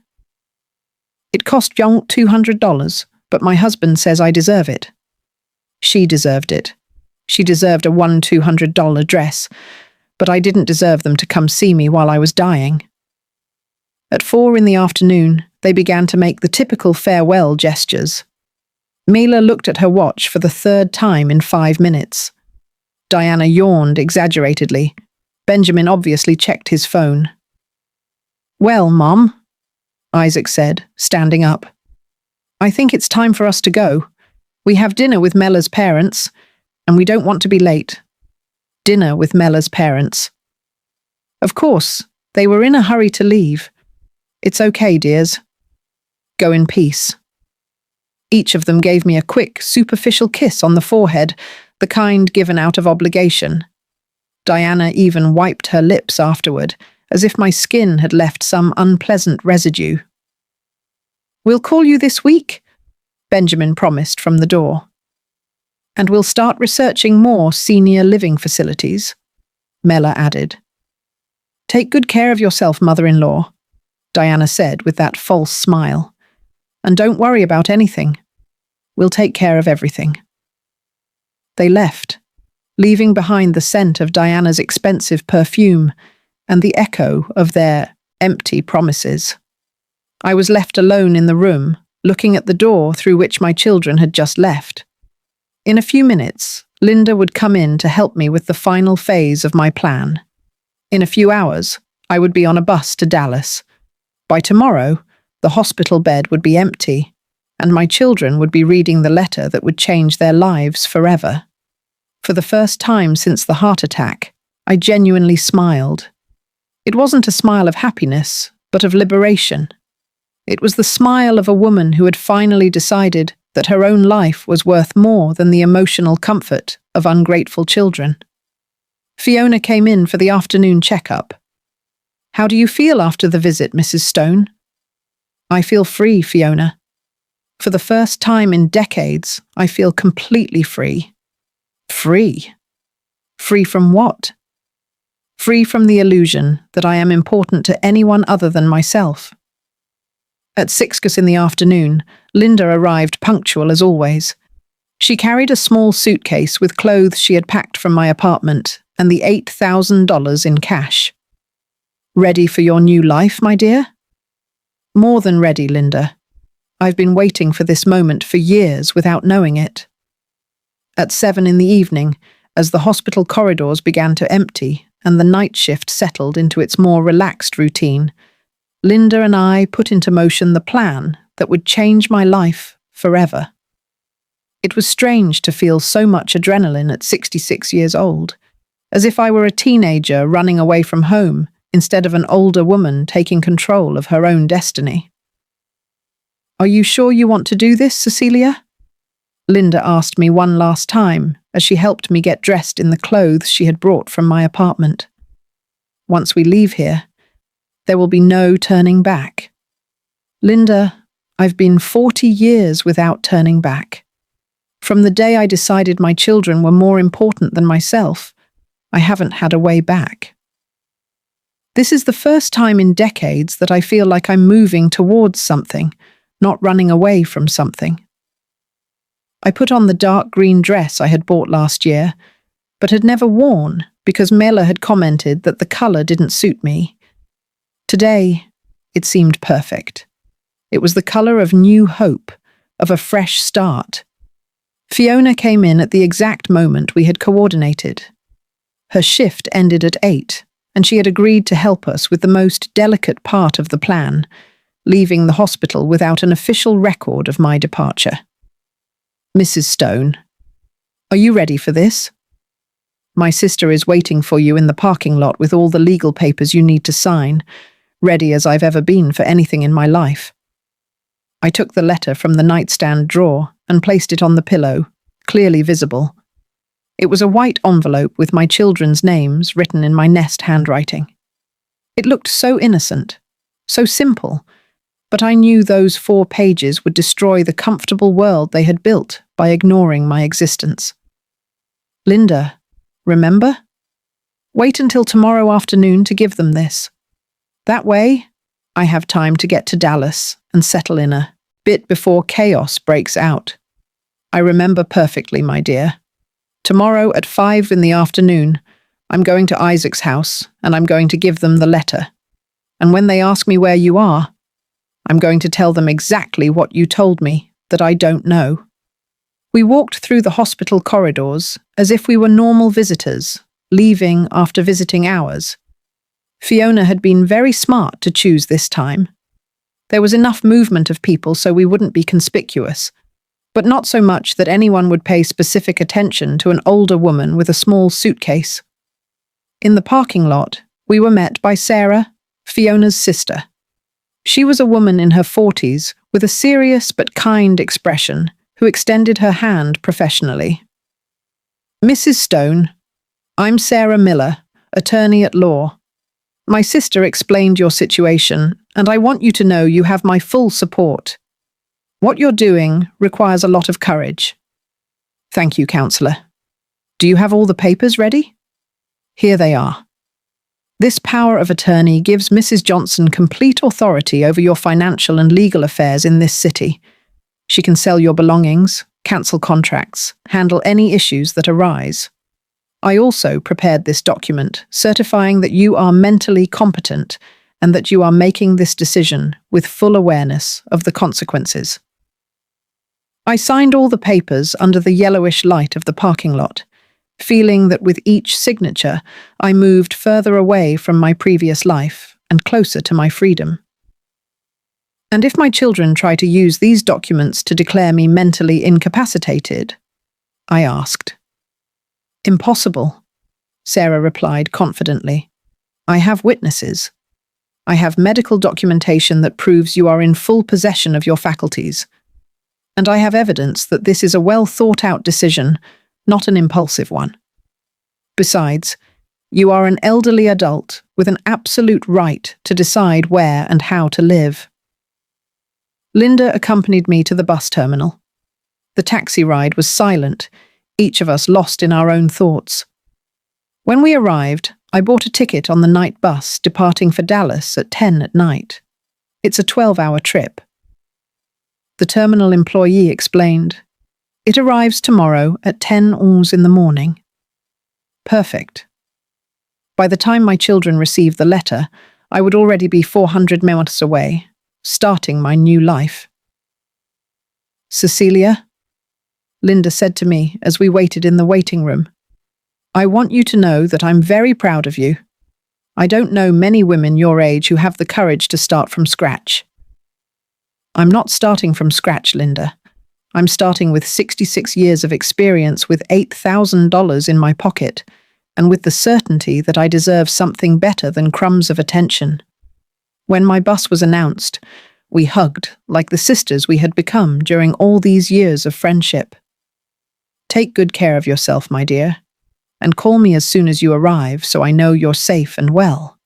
It cost young $200, but my husband says I deserve it." She deserved it. She deserved a $200 dress, but I didn't deserve them to come see me while I was dying. At 4 in the afternoon, they began to make the typical farewell gestures. Mila looked at her watch for the 3rd time in 5 minutes. Diana yawned exaggeratedly. Benjamin obviously checked his phone. "Well, Mom," Isaac said, standing up, "I think it's time for us to go. We have dinner with Mela's parents, and we don't want to be late." Dinner with Mela's parents. Of course, they were in a hurry to leave. "It's okay, dears. Go in peace." Each of them gave me a quick, superficial kiss on the forehead, the kind given out of obligation. Diana even wiped her lips afterward, as if my skin had left some unpleasant residue. "We'll call you this week," Benjamin promised from the door. "And we'll start researching more senior living facilities," Mela added. "Take good care of yourself, mother-in-law," Diana said with that false smile. "And don't worry about anything. We'll take care of everything." They left, leaving behind the scent of Diana's expensive perfume and the echo of their empty promises. I was left alone in the room, looking at the door through which my children had just left. In a few minutes, Linda would come in to help me with the final phase of my plan. In a few hours, I would be on a bus to Dallas. By tomorrow, the hospital bed would be empty, and my children would be reading the letter that would change their lives forever. For the first time since the heart attack, I genuinely smiled. It wasn't a smile of happiness, but of liberation. It was the smile of a woman who had finally decided that her own life was worth more than the emotional comfort of ungrateful children. Fiona came in for the afternoon checkup. "How do you feel after the visit, Mrs. Stone?" "I feel free, Fiona. For the first time in decades, I feel completely free." "Free? Free from what?" "Free from the illusion that I am important to anyone other than myself." At 6 in the afternoon, Linda arrived punctual as always. She carried a small suitcase with clothes she had packed from my apartment and the $8,000 in cash. "Ready for your new life, my dear?" "More than ready, Linda. I've been waiting for this moment for years without knowing it." At 7 in the evening, as the hospital corridors began to empty and the night shift settled into its more relaxed routine, Linda and I put into motion the plan that would change my life forever. It was strange to feel so much adrenaline at 66 years old, as if I were a teenager running away from home instead of an older woman taking control of her own destiny. "Are you sure you want to do this, Cecilia?" Linda asked me one last time as she helped me get dressed in the clothes she had brought from my apartment. "Once we leave here, there will be no turning back." "Linda, I've been 40 years without turning back. From the day I decided my children were more important than myself, I haven't had a way back. This is the first time in decades that I feel like I'm moving towards something, not running away from something." I put on the dark green dress I had bought last year, but had never worn because Mela had commented that the colour didn't suit me. Today, it seemed perfect. It was the colour of new hope, of a fresh start. Fiona came in at the exact moment we had coordinated. Her shift ended at 8, and she had agreed to help us with the most delicate part of the plan, leaving the hospital without an official record of my departure. "Mrs. Stone, are you ready for this? My sister is waiting for you in the parking lot with all the legal papers you need to sign, ready as I've ever been for anything in my life." I took the letter from the nightstand drawer and placed it on the pillow, clearly visible. It was a white envelope with my children's names written in my Nest handwriting. It looked so innocent, so simple, but I knew those 4 pages would destroy the comfortable world they had built by ignoring my existence. "Linda, remember? Wait until tomorrow afternoon to give them this. That way, I have time to get to Dallas and settle in a bit before chaos breaks out. I remember perfectly, my dear. Tomorrow at 5 in the afternoon, I'm going to Isaac's house and I'm going to give them the letter. And when they ask me where you are, I'm going to tell them exactly what you told me, that I don't know." We walked through the hospital corridors as if we were normal visitors, leaving after visiting hours. Fiona had been very smart to choose this time. There was enough movement of people so we wouldn't be conspicuous, but not so much that anyone would pay specific attention to an older woman with a small suitcase. In the parking lot, we were met by Sarah, Fiona's sister. She was a woman in her 40s with a serious but kind expression who extended her hand professionally. "Mrs. Stone, I'm Sarah Miller, attorney at law. My sister explained your situation, and I want you to know you have my full support. What you're doing requires a lot of courage." "Thank you, counsellor. Do you have all the papers ready?" "Here they are. This power of attorney gives Mrs. Johnson complete authority over your financial and legal affairs in this city. She can sell your belongings, cancel contracts, handle any issues that arise. I also prepared this document certifying that you are mentally competent and that you are making this decision with full awareness of the consequences." I signed all the papers under the yellowish light of the parking lot, feeling that with each signature, I moved further away from my previous life and closer to my freedom. And if my children try to use these documents to declare me mentally incapacitated? I asked. Impossible, Sarah replied confidently. I have witnesses. I have medical documentation that proves you are in full possession of your faculties. And I have evidence that this is a well-thought-out decision, not an impulsive one. Besides, you are an elderly adult with an absolute right to decide where and how to live. Linda accompanied me to the bus terminal. The taxi ride was silent, each of us lost in our own thoughts. When we arrived, I bought a ticket on the night bus departing for Dallas at 10 at night. It's a 12-hour trip. The terminal employee explained, "It arrives tomorrow at 10:11 in the morning." Perfect. By the time my children received the letter, I would already be 400 miles away, starting my new life. "Cecilia," Linda said to me as we waited in the waiting room, "I want you to know that I'm very proud of you. I don't know many women your age who have the courage to start from scratch." "I'm not starting from scratch, Linda. I'm starting with 66 years of experience with $8,000 in my pocket, and with the certainty that I deserve something better than crumbs of attention." When my bus was announced, we hugged like the sisters we had become during all these years of friendship. "Take good care of yourself, my dear, and call me as soon as you arrive so I know you're safe and well."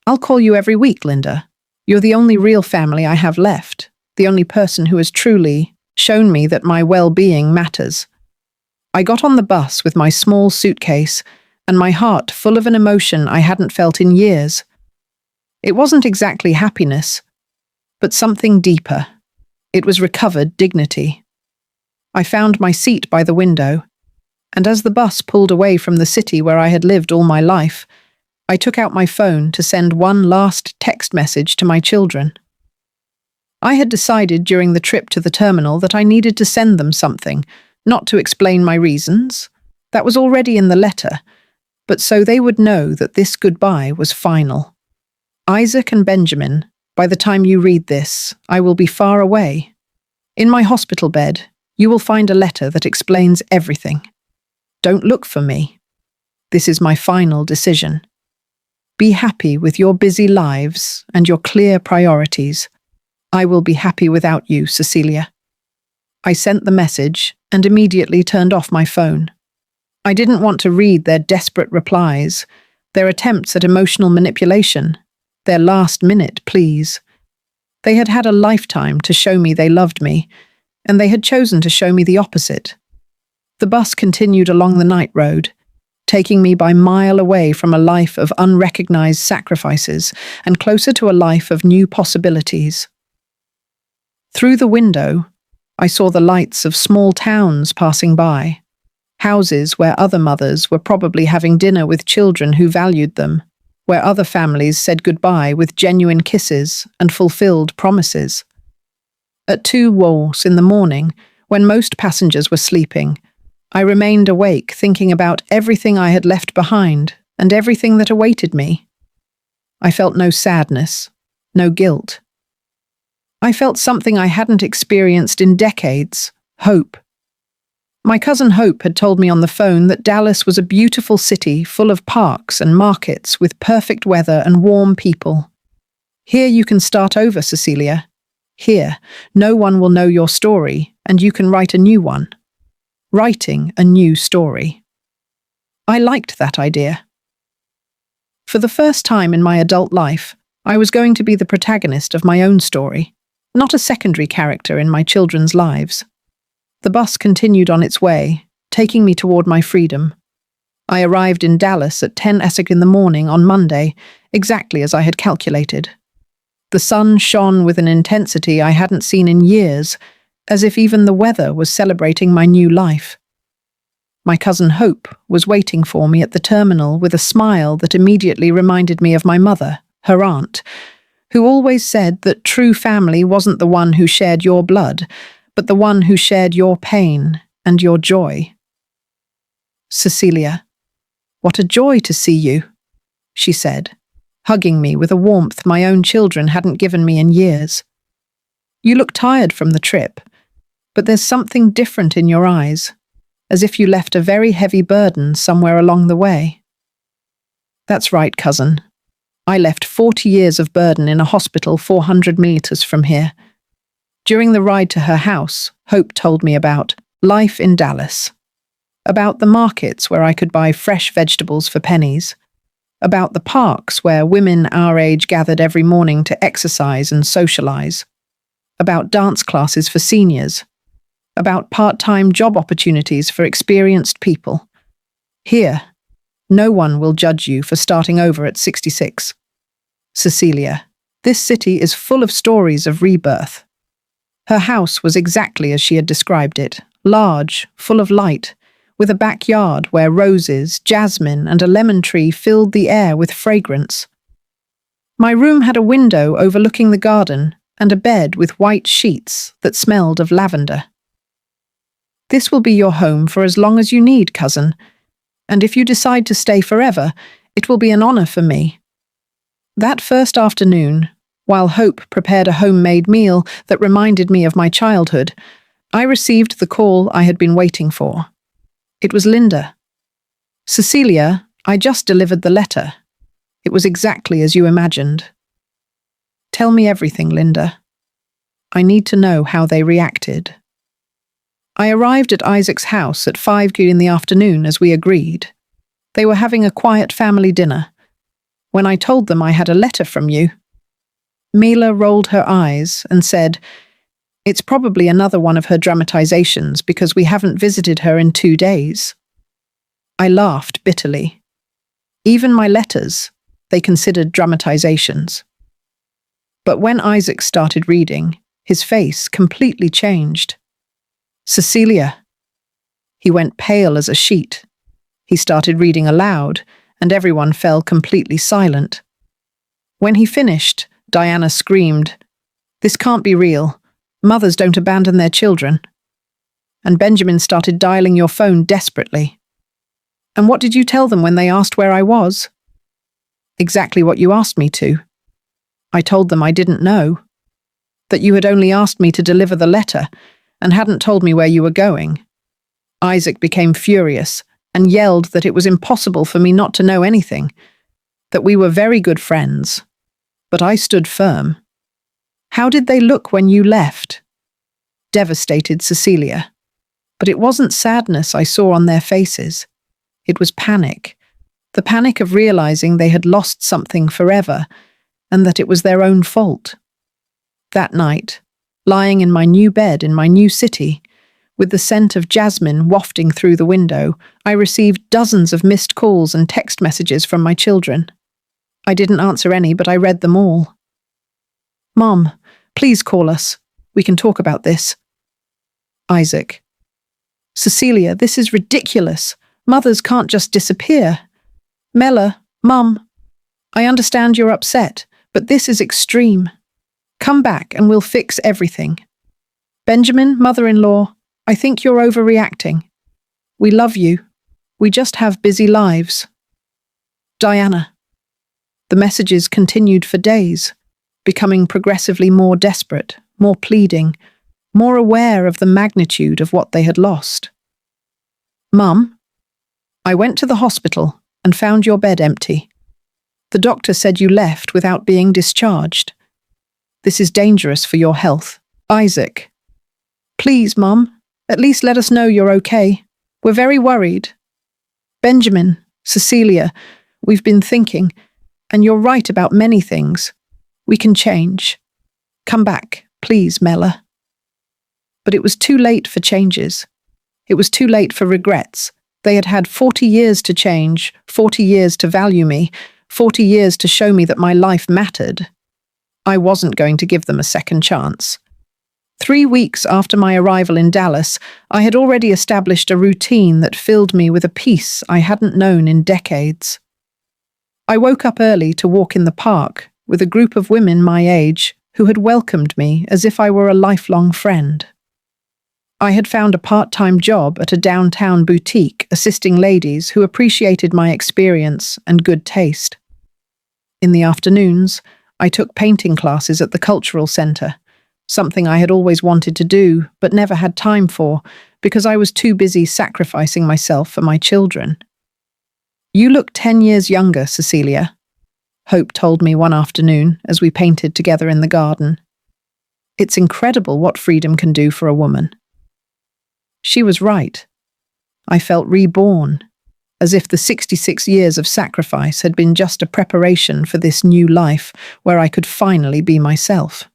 "I'll call you every week, Linda. You're the only real family I have left, the only person who has truly shown me that my well-being matters." I got on the bus with my small suitcase and my heart full of an emotion I hadn't felt in years. It wasn't exactly happiness, but something deeper. It was recovered dignity. I found my seat by the window, and as the bus pulled away from the city where I had lived all my life, I took out my phone to send one last text message to my children. I had decided during the trip to the terminal that I needed to send them something, not to explain my reasons. That was already in the letter, but so they would know that this goodbye was final. Isaac and Benjamin, by the time you read this, I will be far away. In my hospital bed, you will find a letter that explains everything. Don't look for me. This is my final decision. Be happy with your busy lives and your clear priorities. I will be happy without you, Cecilia. I sent the message and immediately turned off my phone. I didn't want to read their desperate replies, their attempts at emotional manipulation, their last-minute pleas. They had had a lifetime to show me they loved me, and they had chosen to show me the opposite. The bus continued along the night road, taking me by mile away from a life of unrecognized sacrifices and closer to a life of new possibilities. Through the window, I saw the lights of small towns passing by, houses where other mothers were probably having dinner with children who valued them, where other families said goodbye with genuine kisses and fulfilled promises. At 2:00 in the morning, when most passengers were sleeping, I remained awake thinking about everything I had left behind and everything that awaited me. I felt no sadness, no guilt. I felt something I hadn't experienced in decades, hope. My cousin Hope had told me on the phone that Dallas was a beautiful city full of parks and markets with perfect weather and warm people. Here you can start over, Cecilia. Here, no one will know your story, and you can write a new one. Writing a new story. I liked that idea. For the first time in my adult life, I was going to be the protagonist of my own story, not a secondary character in my children's lives. The bus continued on its way, taking me toward my freedom. I arrived in Dallas at 10 in the morning on Monday, exactly as I had calculated. The sun shone with an intensity I hadn't seen in years, as if even the weather was celebrating my new life. My cousin Hope was waiting for me at the terminal with a smile that immediately reminded me of my mother, her aunt, who always said that true family wasn't the one who shared your blood, but the one who shared your pain and your joy. Cecilia, what a joy to see you, she said, hugging me with a warmth my own children hadn't given me in years. You look tired from the trip, but there's something different in your eyes, as if you left a very heavy burden somewhere along the way. That's right, cousin. I left 40 years of burden in a hospital 400 meters from here. During the ride to her house, Hope told me about life in Dallas, about the markets where I could buy fresh vegetables for pennies, about the parks where women our age gathered every morning to exercise and socialize, about dance classes for seniors, about part-time job opportunities for experienced people. Here, no one will judge you for starting over at 66. Cecilia, this city is full of stories of rebirth. Her house was exactly as she had described it, large, full of light, with a backyard where roses, jasmine, and a lemon tree filled the air with fragrance. My room had a window overlooking the garden and a bed with white sheets that smelled of lavender. This will be your home for as long as you need, cousin, and if you decide to stay forever, it will be an honor for me. That first afternoon, while Hope prepared a homemade meal that reminded me of my childhood, I received the call I had been waiting for. It was Linda. Cecilia, I just delivered the letter. It was exactly as you imagined. Tell me everything, Linda. I need to know how they reacted. I arrived at Isaac's house at 5 in the afternoon as we agreed. They were having a quiet family dinner. When I told them I had a letter from you, Mila rolled her eyes and said, "It's probably another one of her dramatizations because we haven't visited her in 2 days." I laughed bitterly. Even my letters, they considered dramatizations. But when Isaac started reading, his face completely changed. Cecilia. He went pale as a sheet. He started reading aloud, and everyone fell completely silent. When he finished, Diana screamed, "This can't be real. Mothers don't abandon their children." And Benjamin started dialing your phone desperately. And what did you tell them when they asked where I was? Exactly what you asked me to. I told them I didn't know. That you had only asked me to deliver the letter and hadn't told me where you were going. Isaac became furious and yelled that it was impossible for me not to know anything, that we were very good friends. But I stood firm. How did they look when you left? Devastated, Cecilia. But it wasn't sadness I saw on their faces. It was panic. The panic of realizing they had lost something forever and that it was their own fault. That night, lying in my new bed in my new city, with the scent of jasmine wafting through the window, I received dozens of missed calls and text messages from my children. I didn't answer any, but I read them all. "Mom, please call us. We can talk about this." Isaac. "Cecilia, this is ridiculous. Mothers can't just disappear." "Mella, Mum, I understand you're upset, but this is extreme. Come back and we'll fix everything." "Benjamin, mother-in-law, I think you're overreacting. We love you. We just have busy lives." Diana. The messages continued for days, becoming progressively more desperate, more pleading, more aware of the magnitude of what they had lost. "Mum, I went to the hospital and found your bed empty. The doctor said you left without being discharged. This is dangerous for your health." Isaac. "Please, Mum, at least let us know you're okay. We're very worried." "Benjamin, Cecilia, we've been thinking, and you're right about many things. We can change. Come back, please, Mella." But it was too late for changes. It was too late for regrets. They had had 40 years to change, 40 years to value me, 40 years to show me that my life mattered. I wasn't going to give them a second chance. 3 weeks after my arrival in Dallas, I had already established a routine that filled me with a peace I hadn't known in decades. I woke up early to walk in the park with a group of women my age who had welcomed me as if I were a lifelong friend. I had found a part-time job at a downtown boutique assisting ladies who appreciated my experience and good taste. In the afternoons, I took painting classes at the cultural centre, something I had always wanted to do but never had time for because I was too busy sacrificing myself for my children. "You look 10 years younger, Cecilia," Hope told me one afternoon as we painted together in the garden. "It's incredible what freedom can do for a woman." She was right. I felt reborn, as if the 66 years of sacrifice had been just a preparation for this new life where I could finally be myself.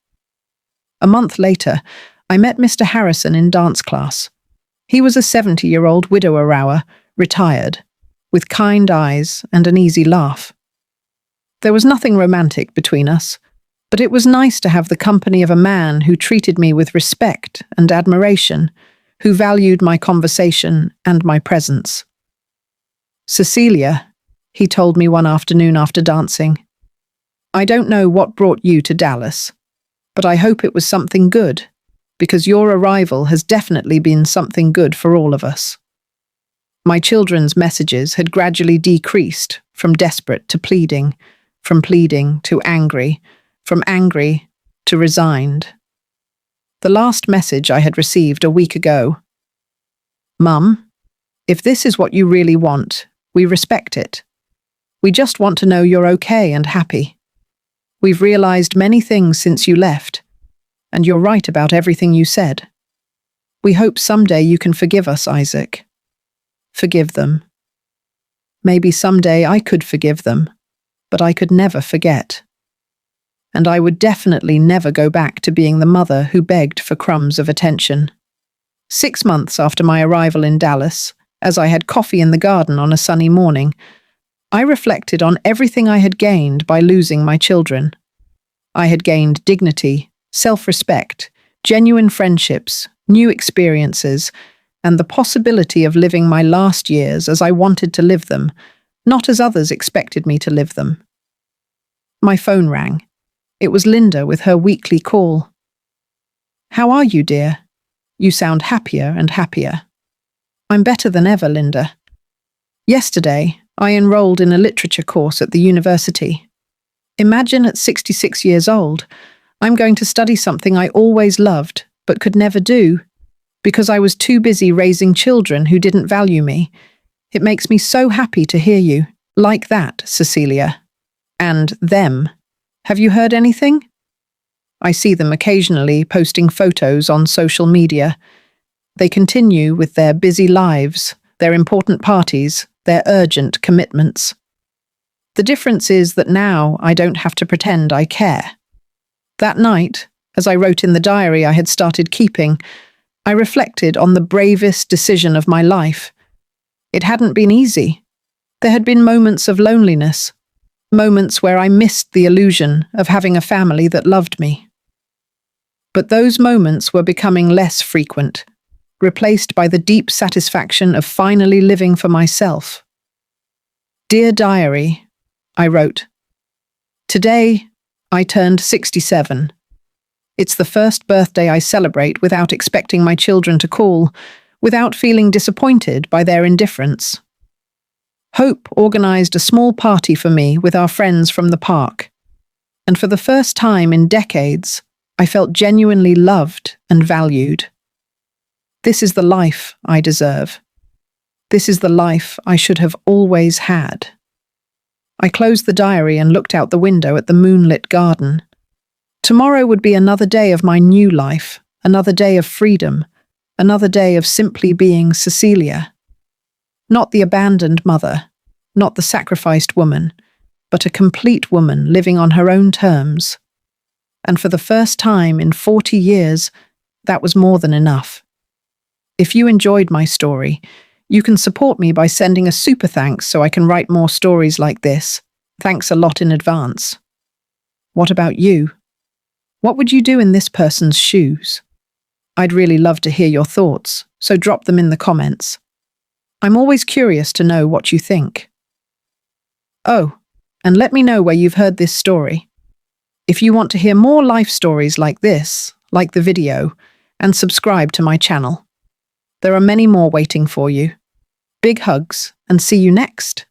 A month later, I met Mr. Harrison in dance class. He was a 70-year-old widower, retired, with kind eyes and an easy laugh. There was nothing romantic between us, but it was nice to have the company of a man who treated me with respect and admiration, who valued my conversation and my presence. "Cecilia," he told me one afternoon after dancing, "I don't know what brought you to Dallas, but I hope it was something good, because your arrival has definitely been something good for all of us." My children's messages had gradually decreased from desperate to pleading, from pleading to angry, from angry to resigned. The last message I had received a week ago: "Mum, if this is what you really want, we respect it. We just want to know you're okay and happy. We've realized many things since you left, and you're right about everything you said. We hope someday you can forgive us, Isaac. Forgive them. Maybe someday I could forgive them, but I could never forget. And I would definitely never go back to being the mother who begged for crumbs of attention." 6 months after my arrival in Dallas, as I had coffee in the garden on a sunny morning, I reflected on everything I had gained by losing my children. I had gained dignity, self-respect, genuine friendships, new experiences, and the possibility of living my last years as I wanted to live them, not as others expected me to live them. My phone rang. It was Linda with her weekly call. "How are you, dear? You sound happier and happier." "I'm better than ever, Linda. Yesterday, I enrolled in a literature course at the university. Imagine at 66 years old, I'm going to study something I always loved but could never do because I was too busy raising children who didn't value me. It makes me so happy to hear you. Like that, Cecilia. And them. Have you heard anything?" I see them occasionally posting photos on social media. They continue with their busy lives, their important parties, their urgent commitments. The difference is that now I don't have to pretend I care. That night, as I wrote in the diary I had started keeping, I reflected on the bravest decision of my life. It hadn't been easy. There had been moments of loneliness, moments where I missed the illusion of having a family that loved me. But those moments were becoming less frequent, replaced by the deep satisfaction of finally living for myself. "Dear Diary," I wrote, "Today, I turned 67. It's the first birthday I celebrate without expecting my children to call, without feeling disappointed by their indifference. Hope organized a small party for me with our friends from the park, and for the first time in decades, I felt genuinely loved and valued. This is the life I deserve. This is the life I should have always had." I closed the diary and looked out the window at the moonlit garden. Tomorrow would be another day of my new life, another day of freedom, another day of simply being Cecilia. Not the abandoned mother, not the sacrificed woman, but a complete woman living on her own terms. And for the first time in 40 years, that was more than enough. If you enjoyed my story, you can support me by sending a super thanks so I can write more stories like this. Thanks a lot in advance. What about you? What would you do in this person's shoes? I'd really love to hear your thoughts, so drop them in the comments. I'm always curious to know what you think. Oh, and let me know where you've heard this story. If you want to hear more life stories like this, like the video, and subscribe to my channel. There are many more waiting for you. Big hugs, and see you next.